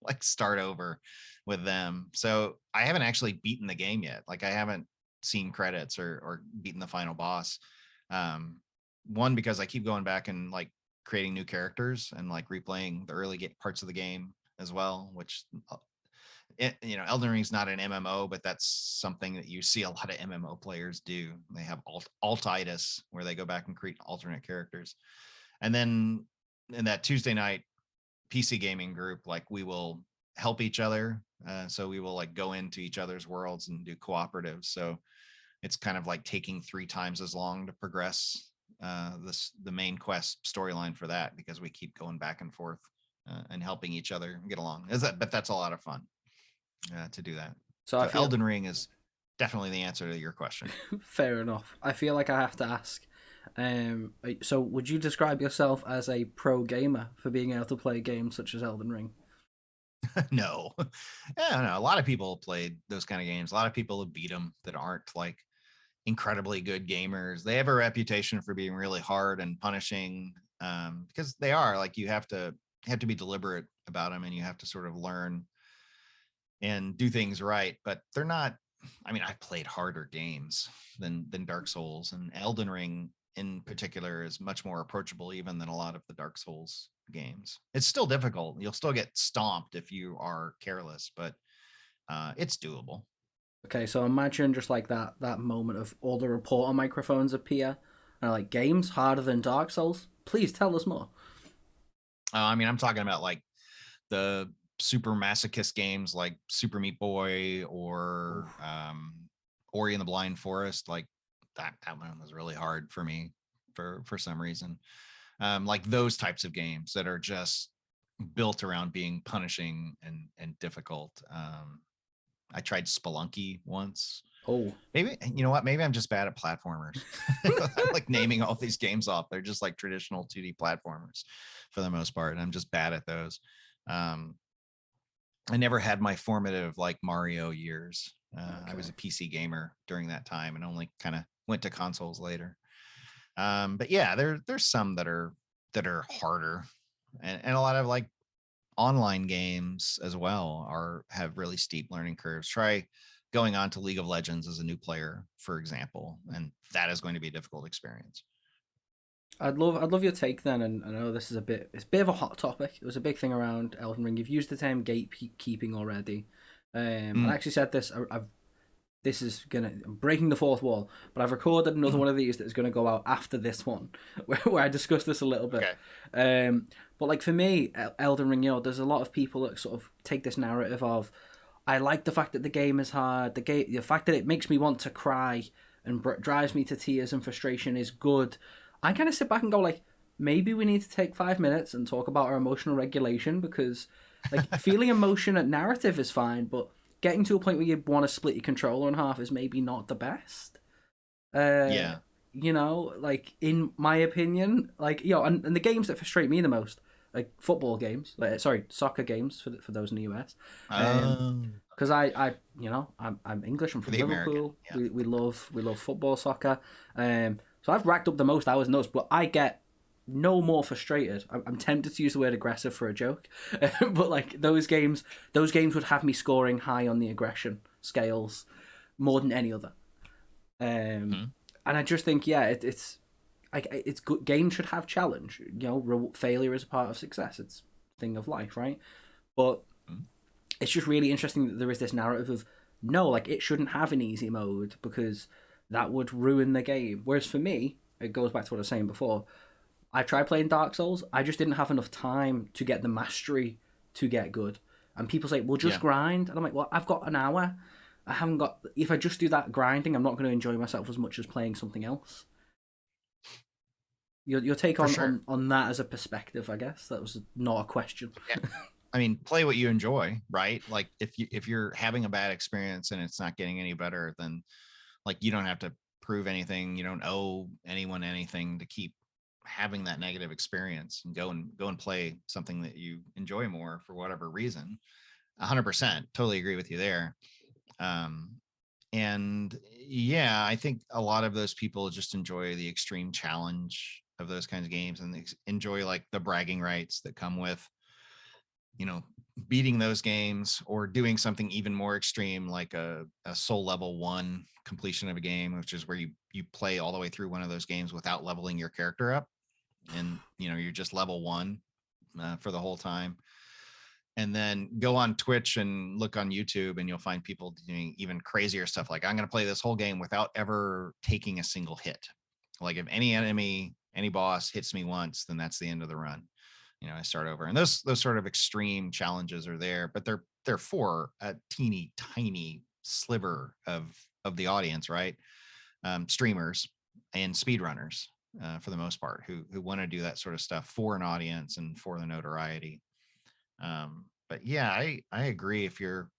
like start over with them. So I haven't actually beaten the game yet. Like, I haven't seen credits or beaten the final boss. Um, One, because I keep going back and like creating new characters and like replaying the early parts of the game as well, which Elden Ring's not an MMO, but that's something that you see a lot of MMO players do. They have altitis, where they go back and create alternate characters. And then in that Tuesday night PC gaming group, like, we will help each other. So we will like go into each other's worlds and do cooperatives. So it's kind of like taking 3 times as long to progress the main quest storyline for that, because we keep going back and forth and helping each other get along. But that's a lot of fun to do that. So I So feel Elden Ring is definitely the answer to your question. fair enough. I feel like I have to ask. So would you describe yourself as a pro gamer for being able to play games such as Elden Ring? No, yeah, no. A lot of people played those kind of games. A lot of people have beat them that aren't like incredibly good gamers. They have a reputation for being really hard and punishing, because they are. Like, you have to be deliberate about them, and you have to sort of learn and do things right. But they're not. I mean, I've played harder games than Dark Souls, and Elden Ring in particular is much more approachable even than a lot of the Dark Souls games. It's still difficult. You'll still get stomped if you are careless, but it's doable. Okay, so imagine just like that moment of all the reporter microphones appear and like games harder than Dark Souls. Please tell us more. I mean, I'm talking about like the super masochist games like Super Meat Boy or Oof. Ori and the Blind Forest. Like, that one was really hard for me for some reason. Like those types of games that are just built around being punishing and difficult. I tried Spelunky once. Oh, Maybe, you know what? Maybe I'm just bad at platformers. I'm like naming all these games off. They're just like traditional 2D platformers for the most part. And I'm just bad at those. Um, I never had my formative like Mario years. I was okay. a PC gamer during that time and only kind of went to consoles later. But yeah, there's some that are harder, and a lot of like online games as well have really steep learning curves. Try going on to League of Legends as a new player, for example, and that is going to be a difficult experience. I'd love your take then, and I know this is it's a bit of a hot topic. It was a big thing around Elden Ring. You've used the term gatekeeping already. I actually said this. This is I'm breaking the fourth wall, but I've recorded another one of these that is gonna go out after this one, where I discuss this a little bit. Okay. But like for me, Elden Ring, there's a lot of people that sort of take this narrative of, I like the fact that the game is hard. The fact that it makes me want to cry and drives me to tears and frustration is good. I kind of sit back and go like, maybe we need to take 5 minutes and talk about our emotional regulation, because like feeling emotion at narrative is fine, but getting to a point where you want to split your controller in half is maybe not the best. Yeah. Like in my opinion, like and the games that frustrate me the most, like football games, soccer games for those in the US, because I'm English. I'm For from the American. Liverpool. Yeah. We love football, soccer. So I've racked up the most hours in those, but I get no more frustrated. I'm tempted to use the word aggressive for a joke, but like those games would have me scoring high on the aggression scales more than any other. Mhm. And I just think, it's good. Games should have challenge. Failure is a part of success. It's a thing of life, right? But Mhm. it's just really interesting that there is this narrative of no, like it shouldn't have an easy mode because that would ruin the game. Whereas for me, it goes back to what I was saying before. I tried playing Dark Souls. I just didn't have enough time to get the mastery to get good. And people say, "Well, just Yeah. grind." And I'm like, "Well, I've got an hour. I haven't got. If I just do that grinding, I'm not going to enjoy myself as much as playing something else." Your take For on, sure. on that as a perspective, I guess that was not a question. Yeah. I mean, play what you enjoy, right? Like if you're having a bad experience and it's not getting any better, then like you don't have to prove anything. You don't owe anyone anything to keep having that negative experience, and go and play something that you enjoy more for whatever reason. 100%, totally agree with you there. Um, and yeah, I think a lot of those people just enjoy the extreme challenge of those kinds of games, and enjoy like the bragging rights that come with you know beating those games, or doing something even more extreme like a soul level 1 completion of a game, which is where you play all the way through one of those games without leveling your character up, and you're just level 1 for the whole time. And then go on Twitch and look on YouTube, and you'll find people doing even crazier stuff, like I'm going to play this whole game without ever taking a single hit. Like if any boss hits me once, then that's the end of the run. I start over. And those sort of extreme challenges are there, but they're for a teeny tiny sliver of the audience, right? Streamers and speedrunners, for the most part, who want to do that sort of stuff for an audience and for the notoriety. But yeah, I agree. If you're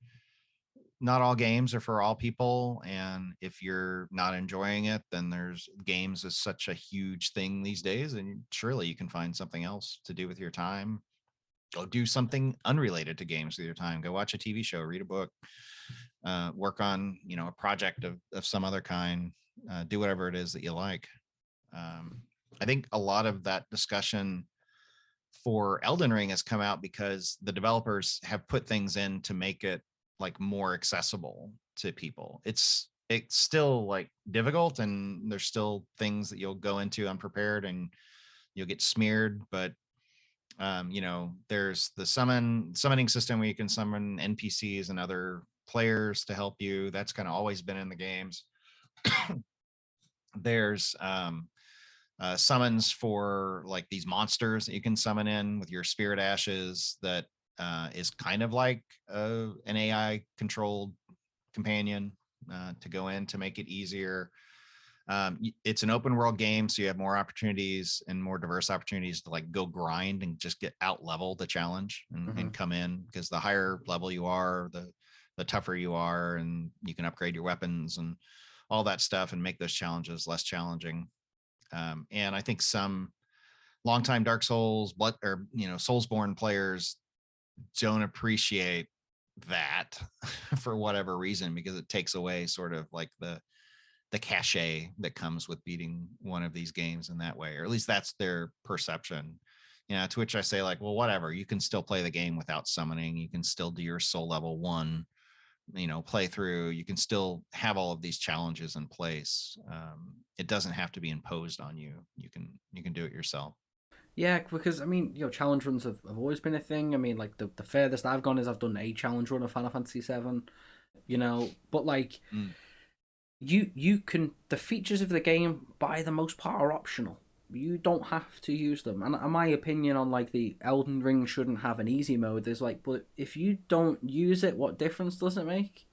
not all games are for all people, and if you're not enjoying it, then there's games is such a huge thing these days, and surely you can find something else to do with your time. Go do something unrelated to games with your time. Go watch a TV show, read a book, work on a project of some other kind. Do whatever it is that you like. I think a lot of that discussion for Elden Ring has come out because the developers have put things in to make it like more accessible to people. It's still like difficult, and there's still things that you'll go into unprepared and you'll get smeared, but there's the summoning system where you can summon NPCs and other players to help you. That's kind of always been in the games. There's summons for like these monsters that you can summon in with your spirit ashes, that is kind of like an AI controlled companion to go in to make it easier. It's an open world game, so you have more opportunities and more diverse opportunities to like go grind and just get out level the challenge, and come in, because the higher level you are, the tougher you are, and you can upgrade your weapons and all that stuff and make those challenges less challenging. And I think some longtime Dark Souls Soulsborne players don't appreciate that for whatever reason, because it takes away sort of like the cachet that comes with beating one of these games in that way, or at least that's their perception. To which I say, like, well, whatever, you can still play the game without summoning. You can still do your soul level 1, play through. You can still have all of these challenges in place. It doesn't have to be imposed on you. You can do it yourself. Yeah, because I mean, challenge runs have always been a thing. I mean, like the furthest I've gone is I've done a challenge run of Final Fantasy VII. But like Mm. you can the features of the game by the most part are optional. You don't have to use them. And my opinion on like the Elden Ring shouldn't have an easy mode is like, but if you don't use it, what difference does it make?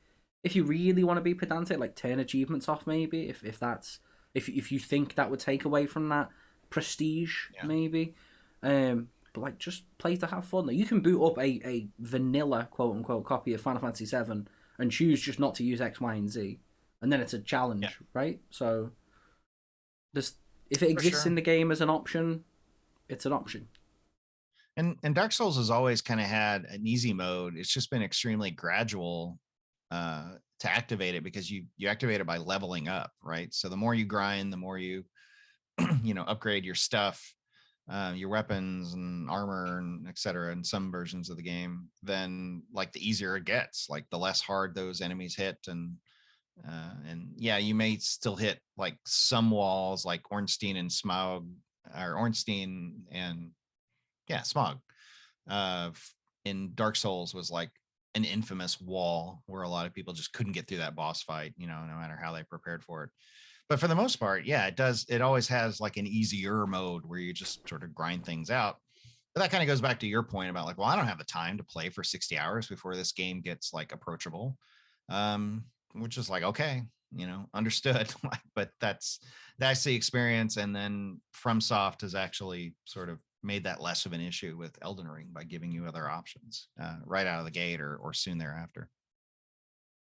If you really want to be pedantic, like turn achievements off maybe. If you think that would take away from that prestige, Yeah. maybe. But like just play to have fun. Like, you can boot up a vanilla quote unquote copy of Final Fantasy VII and choose just not to use X, Y, and Z, and then it's a Yeah. challenge, right? So this if it For exists sure. in the game as an option, it's an option. And Dark Souls has always kind of had an easy mode. It's just been extremely gradual to activate it, because you activate it by leveling up, right? So the more you grind, the more you upgrade your stuff, your weapons and armor and etc. in some versions of the game, then like the easier it gets, like the less hard those enemies hit. And yeah, you may still hit like some walls, like Ornstein and Smaug, or Ornstein and yeah, Smog. Uh, in Dark Souls was like an infamous wall where a lot of people just couldn't get through that boss fight, no matter how they prepared for it. But for the most part, yeah, it does. It always has like an easier mode where you just sort of grind things out. But that kind of goes back to your point about like, well, I don't have the time to play for 60 hours before this game gets like approachable. Um, which is like, okay, understood. But that's the experience. And then FromSoft has actually sort of made that less of an issue with Elden Ring by giving you other options right out of the gate, or soon thereafter.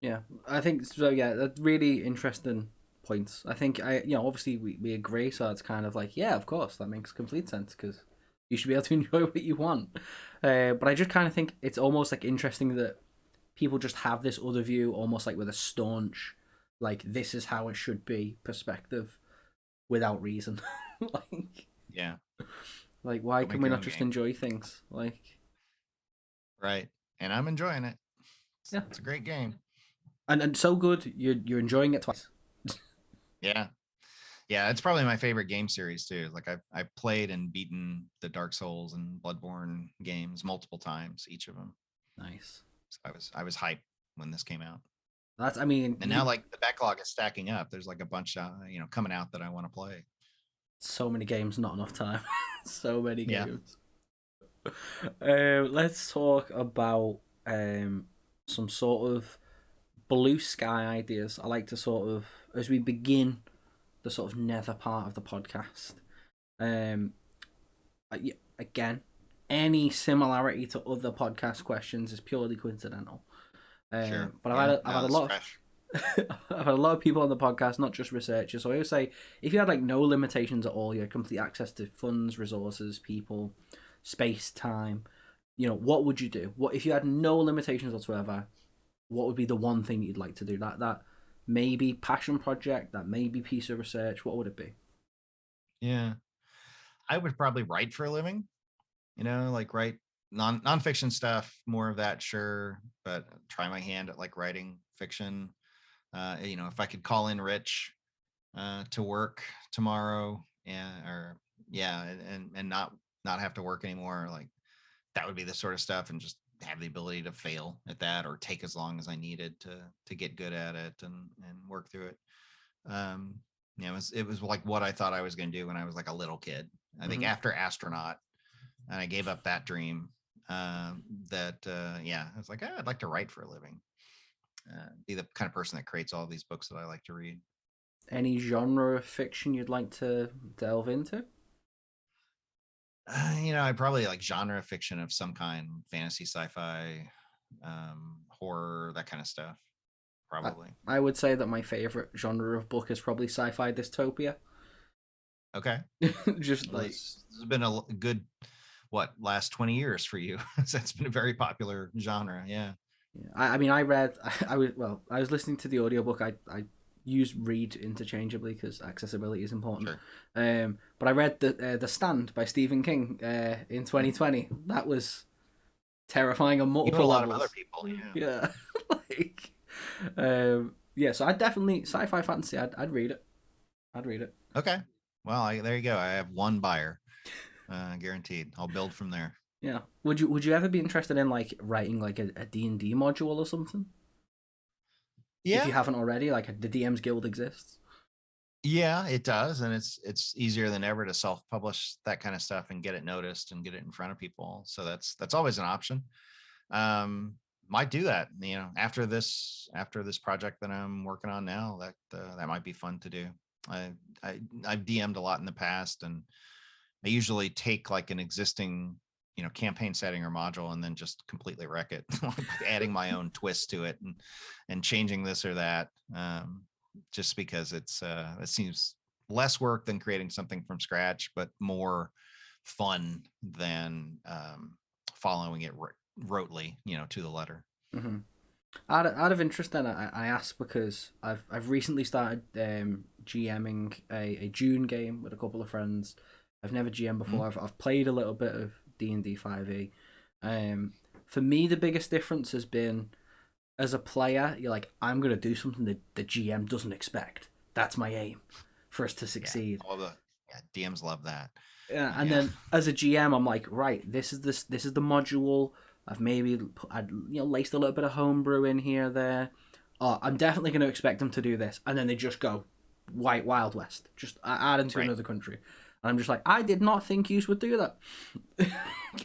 Yeah, I think so. Yeah, that's really interesting points. I think obviously we agree, so it's kind of like, yeah, of course, that makes complete sense because you should be able to enjoy what you want. But I just kind of think it's almost like interesting that people just have this other view, almost like with a staunch, like this is how it should be perspective, without reason. like, Yeah. like why Go can make we your not own just game. enjoy things? Like, Right. And I'm enjoying it. It's, yeah, it's a great game. and so good you're enjoying it twice. Yeah. Yeah, it's probably my favorite game series too. Like I've played and beaten the Dark Souls and Bloodborne games multiple times, each of them. Nice. So I was hyped when this came out. That's I mean And now like the backlog is stacking up. There's like a bunch coming out that I want to play. so many games, not enough time. so many Yeah. games. Let's talk about some sort of blue sky ideas. I like to sort of, as we begin the sort of nether part of the podcast. Um, again, any similarity to other podcast questions is purely coincidental. Sure. But Yeah. I've had No, a that's lot of fresh. I've had a lot of people on the podcast, not just researchers. So I always say, if you had like no limitations at all, you had complete access to funds, resources, people, space, time. What would you do? What if you had no limitations whatsoever? What would be the one thing you'd like to do? That maybe passion project, that maybe piece of research. What would it be? Yeah. I would probably write for a living, like write nonfiction stuff, more of that, sure, but try my hand at like writing fiction. If I could call in Rich to work tomorrow, or yeah, and not have to work anymore, like that would be the sort of stuff, and just have the ability to fail at that or take as long as I needed to get good at it and work through it. Um, it was like what I thought I was going to do when I was like a little kid. I think Mm-hmm. after astronaut, and I gave up that dream. Yeah, I was like, I'd like to write for a living. Be the kind of person that creates all these books that I like to read. Any genre of fiction you'd like to delve into? I probably like genre fiction of some kind, fantasy, sci-fi, horror, that kind of stuff. I, Probably. I would say that my favorite genre of book is probably sci-fi dystopia. Okay. Just Well, like, this has been a good, last 20 years for you. That's been a very popular genre. Yeah. yeah. I mean, I read. I was listening to the audiobook. I use read interchangeably because accessibility is important. Sure. But I read the Stand by Stephen King in 2020. That was terrifying on You know, a multiple lot of other levels. people. Yeah. Yeah, like, yeah. So I definitely sci-fi fantasy. I'd read it. I'd read it. Okay. Well, there you go. I have one buyer, guaranteed. I'll build from there. Yeah. Would you ever be interested in like writing like a D&D module or something? If you Yeah. haven't already, like the DM's Guild exists. Yeah, it does, and it's easier than ever to self-publish that kind of stuff and get it noticed and get it in front of people. So that's always an option. Might do that, after this project that I'm working on now. That might be fun to do. I, I've DM'd a lot in the past, and I usually take like an existing campaign setting or module and then just completely wreck it, adding my own twist to it and changing this or that. Just because it seems less work than creating something from scratch, but more fun than following it rotely, to the letter. Mm-hmm. Out of interest, then I asked because I've recently started GMing a June game with a couple of friends. I've never GM before. I've played a little bit of D&D 5e. For me, the biggest difference has been as a player, you're like, I'm gonna do something that the GM doesn't expect. That's my aim for us to succeed. DMs love that. Yeah, and then as a GM, I'm like, right, this is the module. I've maybe laced a little bit of homebrew in here there. Oh, I'm definitely going to expect them to do this, and then they just go Wild West, just add into Right. another country, and I'm just like, I did not think you would do that.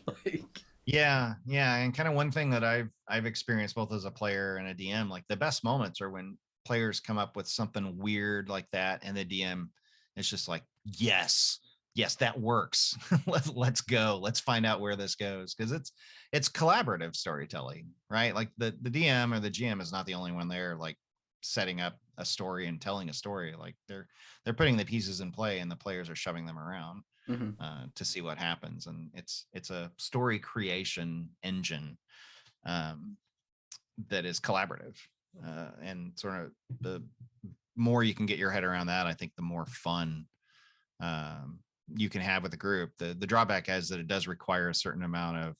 Like, Yeah, and kind of one thing that I've experienced both as a player and a DM, like the best moments are when players come up with something weird like that, and the DM is just like, yes, that works. Let's go. Let's find out where this goes, because it's collaborative storytelling, right? Like the DM or the GM is not the only one there, like setting up a story and telling a story. Like they're putting the pieces in play, and the players are shoving them around. mm-hmm. To see what happens, and it's a story creation engine that is collaborative, and sort of the more you can get your head around that, I think the more fun you can have with the group. The drawback is that it does require a certain amount of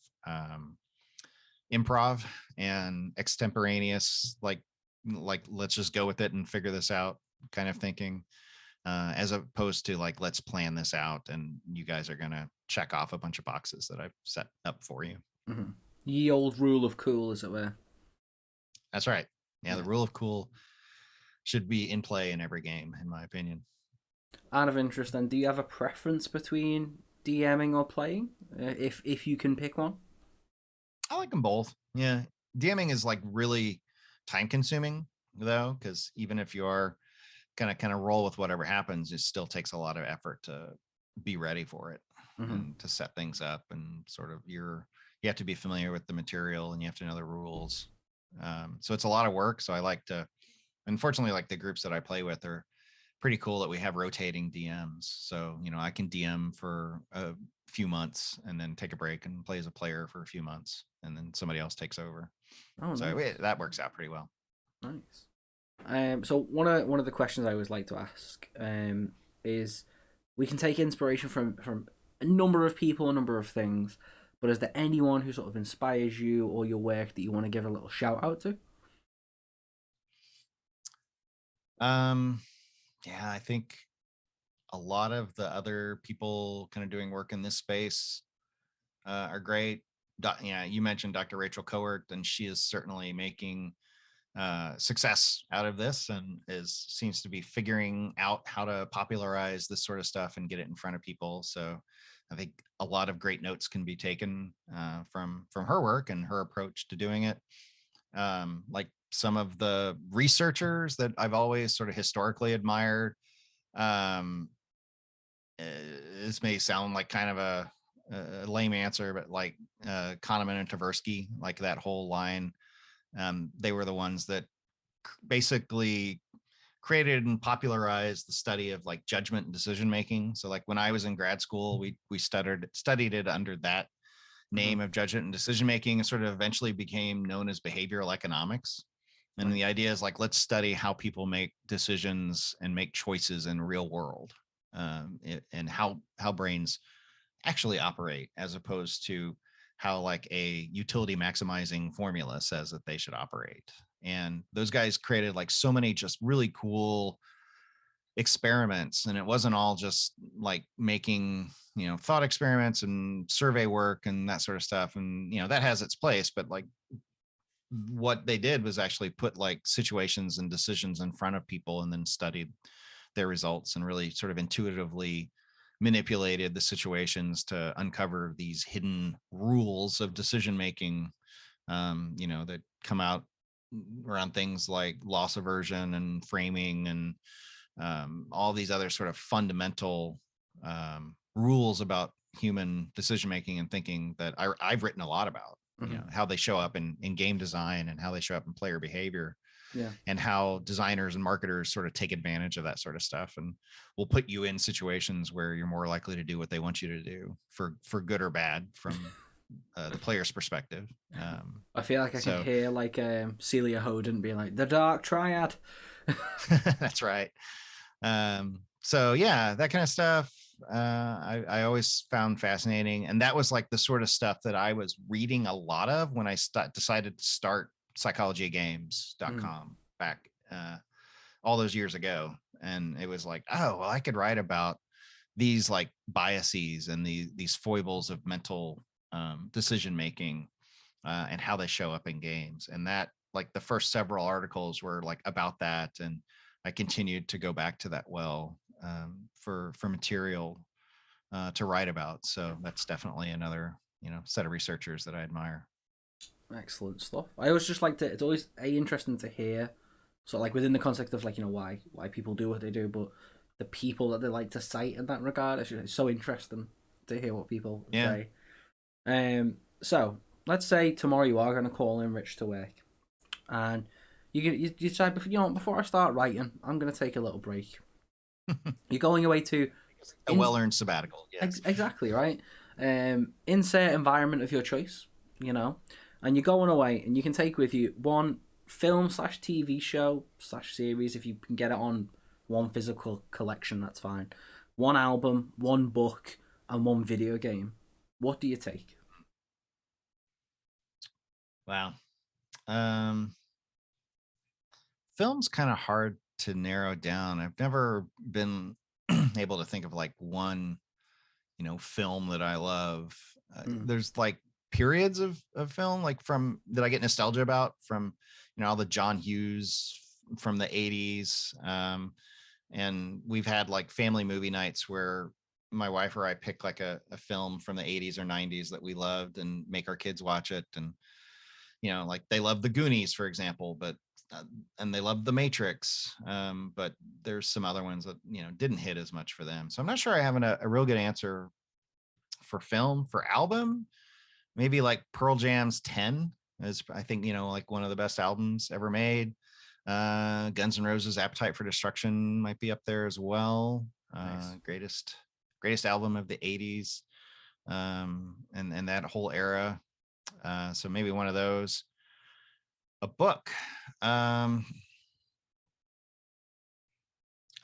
improv and extemporaneous, like let's just go with it and figure this out kind of thinking, as opposed to like, let's plan this out and you guys are going to check off a bunch of boxes that I've set up for you. Mm-hmm. Ye old rule of cool, as it were. That's right. Yeah, the rule of cool should be in play in every game, in my opinion. Out of interest, then, do you have a preference between DMing or playing, if you can pick one? I like them both. Yeah, DMing is like really time consuming though, because even if you are kind of roll with whatever happens, it still takes a lot of effort to be ready for it, Mm-hmm. and to set things up, and sort of you have to be familiar with the material, and you have to know the rules. So it's a lot of work. So I like to, unfortunately, like the groups that I play with are pretty cool that we have rotating DMs. So, I can DM for a few months and then take a break and play as a player for a few months, and then somebody else takes over. Oh, So nice. that works out pretty well. Nice. So one of the questions I always like to ask is, we can take inspiration from a number of people, a number of things, but is there anyone who sort of inspires you or your work that you want to give a little shout out to? Yeah, I think a lot of the other people kind of doing work in this space are great. You mentioned Dr. Rachel Cohort, and she is certainly making success out of this, and seems to be figuring out how to popularize this sort of stuff and get it in front of people. So I think a lot of great notes can be taken from her work and her approach to doing it. Like some of the researchers that I've always sort of historically admired. Um, this may sound like kind of a lame answer, but like Kahneman and Tversky, like that whole line, they were the ones that basically created and popularized the study of like judgment and decision making. So like when I was in grad school, we studied it under that name of judgment and decision making, and sort of eventually became known as behavioral economics. And the idea is like, let's study how people make decisions and make choices in real world, and how brains actually operate, as opposed to how like a utility maximizing formula says that they should operate. And those guys created like so many just really cool experiments, and it wasn't all just like making, thought experiments and survey work and that sort of stuff. And that has its place, but like what they did was actually put like situations and decisions in front of people and then studied their results and really sort of intuitively manipulated the situations to uncover these hidden rules of decision making, that come out around things like loss aversion and framing and all these other sort of fundamental rules about human decision making and thinking that I've written a lot about. How they show up in game design and how they show up in player behavior, and how designers and marketers sort of take advantage of that sort of stuff and will put you in situations where you're more likely to do what they want you to do, for good or bad, from the player's perspective. I feel like I can hear like Celia Hoden being like, the Dark Triad. That's right. So yeah, that kind of stuff I always found fascinating, and that was like the sort of stuff that I was reading a lot of when I decided to start psychologyofgames.com back all those years ago. And it was like, oh well, I could write about these like biases and these foibles of mental decision making, and how they show up in games. And that, like, the first several articles were like about that, and I continued to go back to that well, for material to write about. So that's definitely another set of researchers that I admire. Excellent stuff. I always just like to. It's always interesting to hear, so like within the context of like why people do what they do, but the people that they like to cite in that regard. It's so interesting to hear what people say. So let's say tomorrow you are going to call in Rich to work, and you decide, before I start writing, I'm going to take a little break. You're going away to a well-earned sabbatical. Yes, exactly right. Insert environment of your choice, and you're going away, and you can take with you one film/TV show /series, if you can get it on one physical collection, that's fine. One album, one book, and one video game. What do you take? Wow. Film's kind of hard to narrow down. I've never been able to think of like one, film that I love. There's like periods of film, like from that I get nostalgia about, from all the John Hughes from the 80s. And we've had like family movie nights where my wife or I pick like a film from the 80s or 90s that we loved and make our kids watch it. And like they love the Goonies, for example, but and they love the Matrix, but there's some other ones that didn't hit as much for them. So I'm not sure I have a real good answer for film. For album, maybe like Pearl Jam's 10 is, I think, like one of the best albums ever made. Guns N' Roses' Appetite for Destruction might be up there as well. Nice. Greatest album of the 80s, and that whole era. So maybe one of those. A book. I've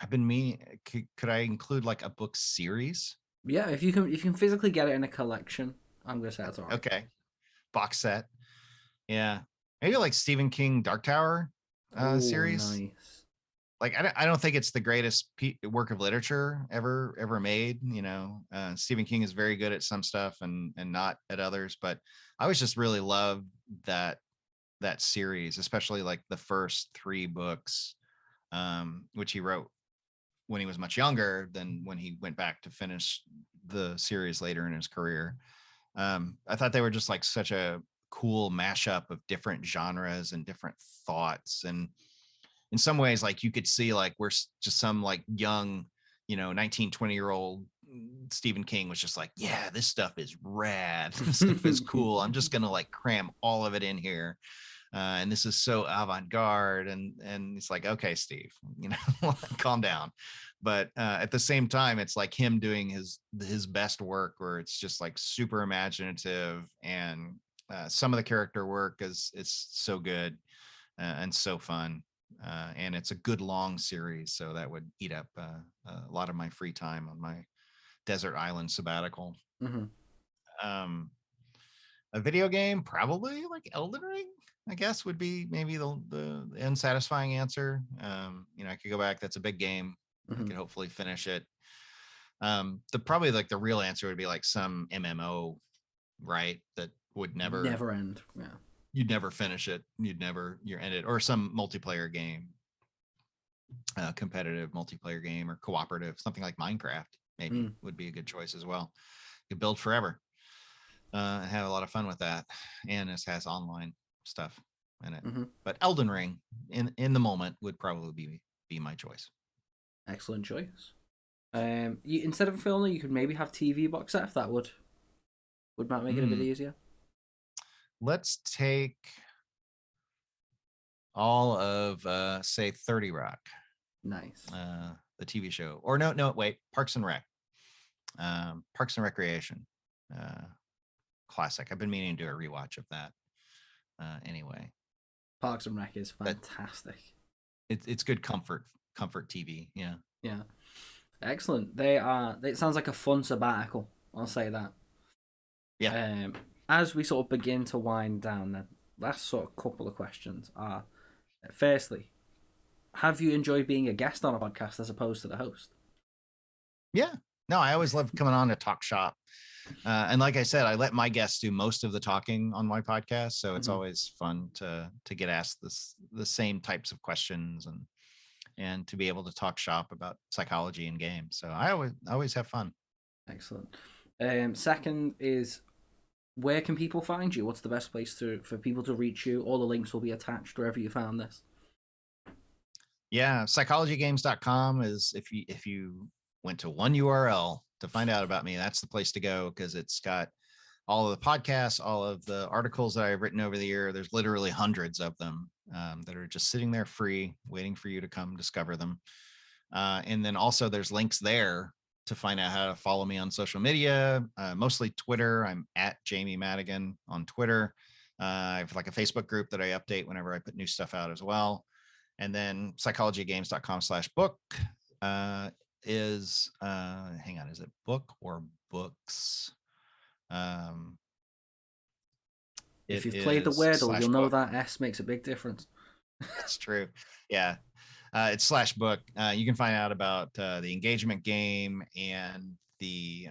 been could I include like a book series? Yeah, if you can physically get it in a collection, I'm gonna say that's all right. Okay. Box set. Yeah. Maybe like Stephen King Dark Tower series. Nice. Like I don't think it's the greatest work of literature ever made. Stephen King is very good at some stuff and not at others, but I always just really love that series, especially like the first 3 books, which he wrote when he was much younger than when he went back to finish the series later in his career. I thought they were just like such a cool mashup of different genres and different thoughts. And in some ways, like you could see like we're just some like young, 19, 20-year-old Stephen King was just like, yeah, this stuff is rad. This stuff is cool. I'm just going to like cram all of it in here. And this is so avant-garde. And it's like, okay, Steve, calm down. But at the same time, it's like him doing his best work, where it's just like super imaginative, and some of the character work is so good. and so fun. And it's a good long series, so that would eat up a lot of my free time on my desert island sabbatical. Mm-hmm. Um, a video game, probably like Elden Ring, I guess, would be maybe the unsatisfying answer. I could go back. That's a big game. I Mm-hmm. could hopefully finish it. The probably like the real answer would be like some MMO, right? That would never Never end. Yeah. you'd never finish it. You're end it, or some multiplayer game, competitive multiplayer game or cooperative, something like Minecraft maybe would be a good choice as well. You build forever, and have a lot of fun with that, and this has online stuff in it. Mm-hmm. But Elden Ring, in the moment, would probably be my choice. Excellent choice. Instead of a film, you could maybe have TV box set if that would make it a bit easier. Let's take all of say 30 Rock. Nice. The TV show. Or no, wait, Parks and Rec. Parks and Recreation. Classic. I've been meaning to do a rewatch of that. Anyway. Parks and Rec is fantastic. It's good comfort TV. Yeah. Yeah. Excellent. It sounds like a fun sabbatical. I'll say that. Yeah. As we sort of begin to wind down, the last sort of couple of questions are: firstly, have you enjoyed being a guest on a podcast as opposed to the host? Yeah. No, I always love coming on to talk shop. And like I said, I let my guests do most of the talking on my podcast, so it's always fun to get asked the same types of questions and to be able to talk shop about psychology and games. So I always have fun. Excellent. Second is, where can people find you? What's the best place for people to reach you? All the links will be attached wherever you found this. Yeah, psychologygames.com is if you went to one URL to find out about me, that's the place to go, because it's got all of the podcasts, all of the articles that I've written over the year. There's literally hundreds of them that are just sitting there free, waiting for you to come discover them. And then also there's links there to find out how to follow me on social media, mostly Twitter. I'm at Jamie Madigan on Twitter. I have like a Facebook group that I update whenever I put new stuff out as well. And then psychologygames.com/book is hang on, is it book or books? If you've played the Wordle, you'll know that S makes a big difference. That's true. Yeah. It's /book. You can find out about the engagement game and the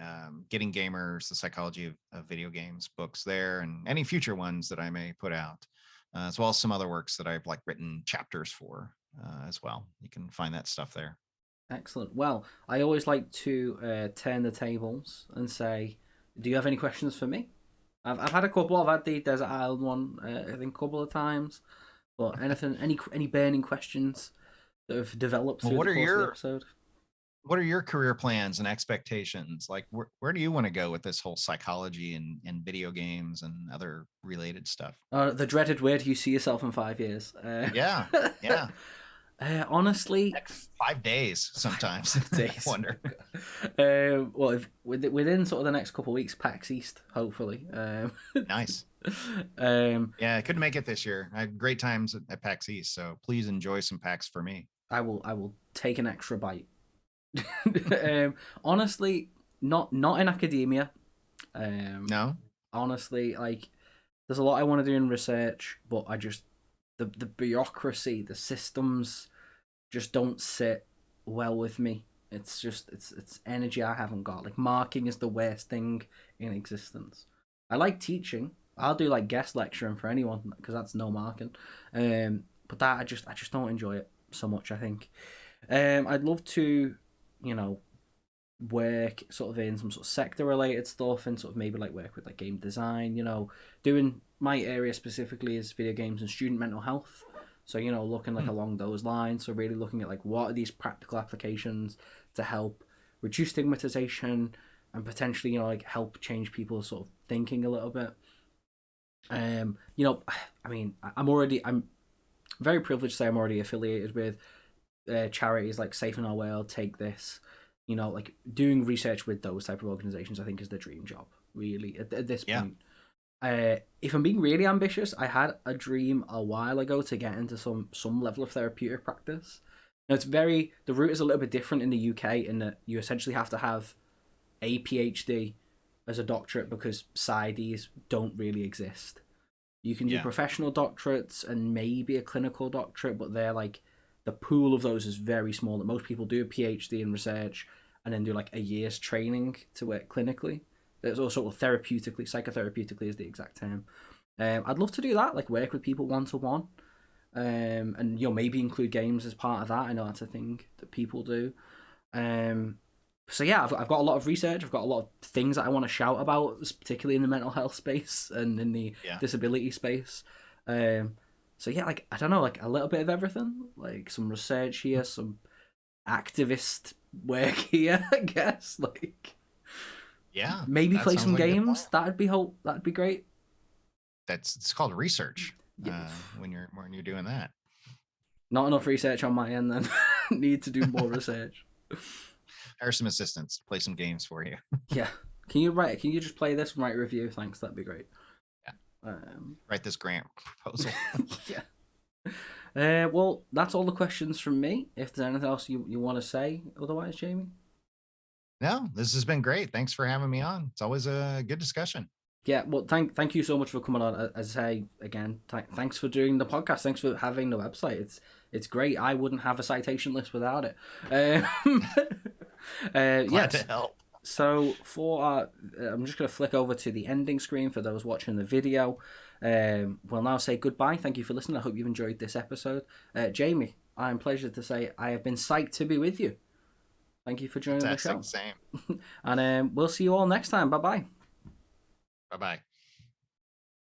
Getting Gamers, the psychology of video games books there, and any future ones that I may put out, as well as some other works that I've like written chapters for as well. You can find that stuff there. Excellent. Well, I always like to turn the tables and say, do you have any questions for me? I've had a couple. I've had the Desert Island one, I think, a couple of times. But anything, any burning questions that have developed through the course of the episode? What are your career plans and expectations? Like, where do you want to go with this whole psychology and video games and other related stuff? The dreaded word, do you see yourself in 5 years? Yeah. Honestly, next 5 days sometimes. 5 days. I wonder. Well, if within sort of the next couple of weeks, PAX East, hopefully. Nice. I couldn't make it this year. I had great times at PAX East, so please enjoy some PAX for me. I will take an extra bite. Honestly, not in academia. No. Honestly, like, there's a lot I want to do in research, but I just the bureaucracy, the systems just don't sit well with me. It's just it's energy I haven't got. Like, marking is the worst thing in existence. I like teaching. I'll do like guest lecturing for anyone because that's no marking. But that I just don't enjoy it so much. I think I'd love to, work sort of in some sort of sector related stuff and sort of maybe like work with like game design. Doing my area specifically is video games and student mental health. So looking like along those lines. So really looking at like what are these practical applications to help reduce stigmatization and potentially like help change people's sort of thinking a little bit. I mean, I'm very privileged to say I'm already affiliated with charities like Safe in Our World, Take This. Like doing research with those type of organizations, I think is the dream job, really, at this point. If I'm being really ambitious, I had a dream a while ago to get into some level of therapeutic practice. Now the route is a little bit different in the UK in that you essentially have to have a PhD as a doctorate because PsyDs don't really exist. You can do Yeah. professional doctorates and maybe a clinical doctorate, but they're like the pool of those is very small. That most people do a PhD in research and then do like a year's training to work clinically. There's also therapeutically, psychotherapeutically is the exact term. I'd love to do that, like work with people one to one, and maybe include games as part of that. I know that's a thing that people do. Um, so yeah, I've got a lot of research. I've got a lot of things that I want to shout about, particularly in the mental health space and in the Yeah. disability space. Um, so yeah, like I don't know, like a little bit of everything, like some research here, some activist work here, I guess. Like Yeah. maybe That play sounds some like a good plan. games. That'd be great. It's called research. Yeah. When you're doing that. Not enough research on my end. Then need to do more research. Hire some assistants, play some games for you. Yeah. Can you write? Can you just play this and write a review? Thanks. That'd be great. Yeah. Um, Write this grant proposal. yeah. Well, that's all the questions from me. If there's anything else you want to say, otherwise, Jamie. No, this has been great. Thanks for having me on. It's always a good discussion. Yeah, well, thank you so much for coming on. As I say again, thanks for doing the podcast. Thanks for having the website. It's great. I wouldn't have a citation list without it. Glad Yes. to help. So for our, I'm just going to flick over to the ending screen for those watching the video. We'll now say goodbye. Thank you for listening. I hope you've enjoyed this episode. Jamie, I'm pleasure to say I have been psyched to be with you. Thank you for joining Fantastic. the show. Same. And we'll see you all next time. Bye bye. Bye bye.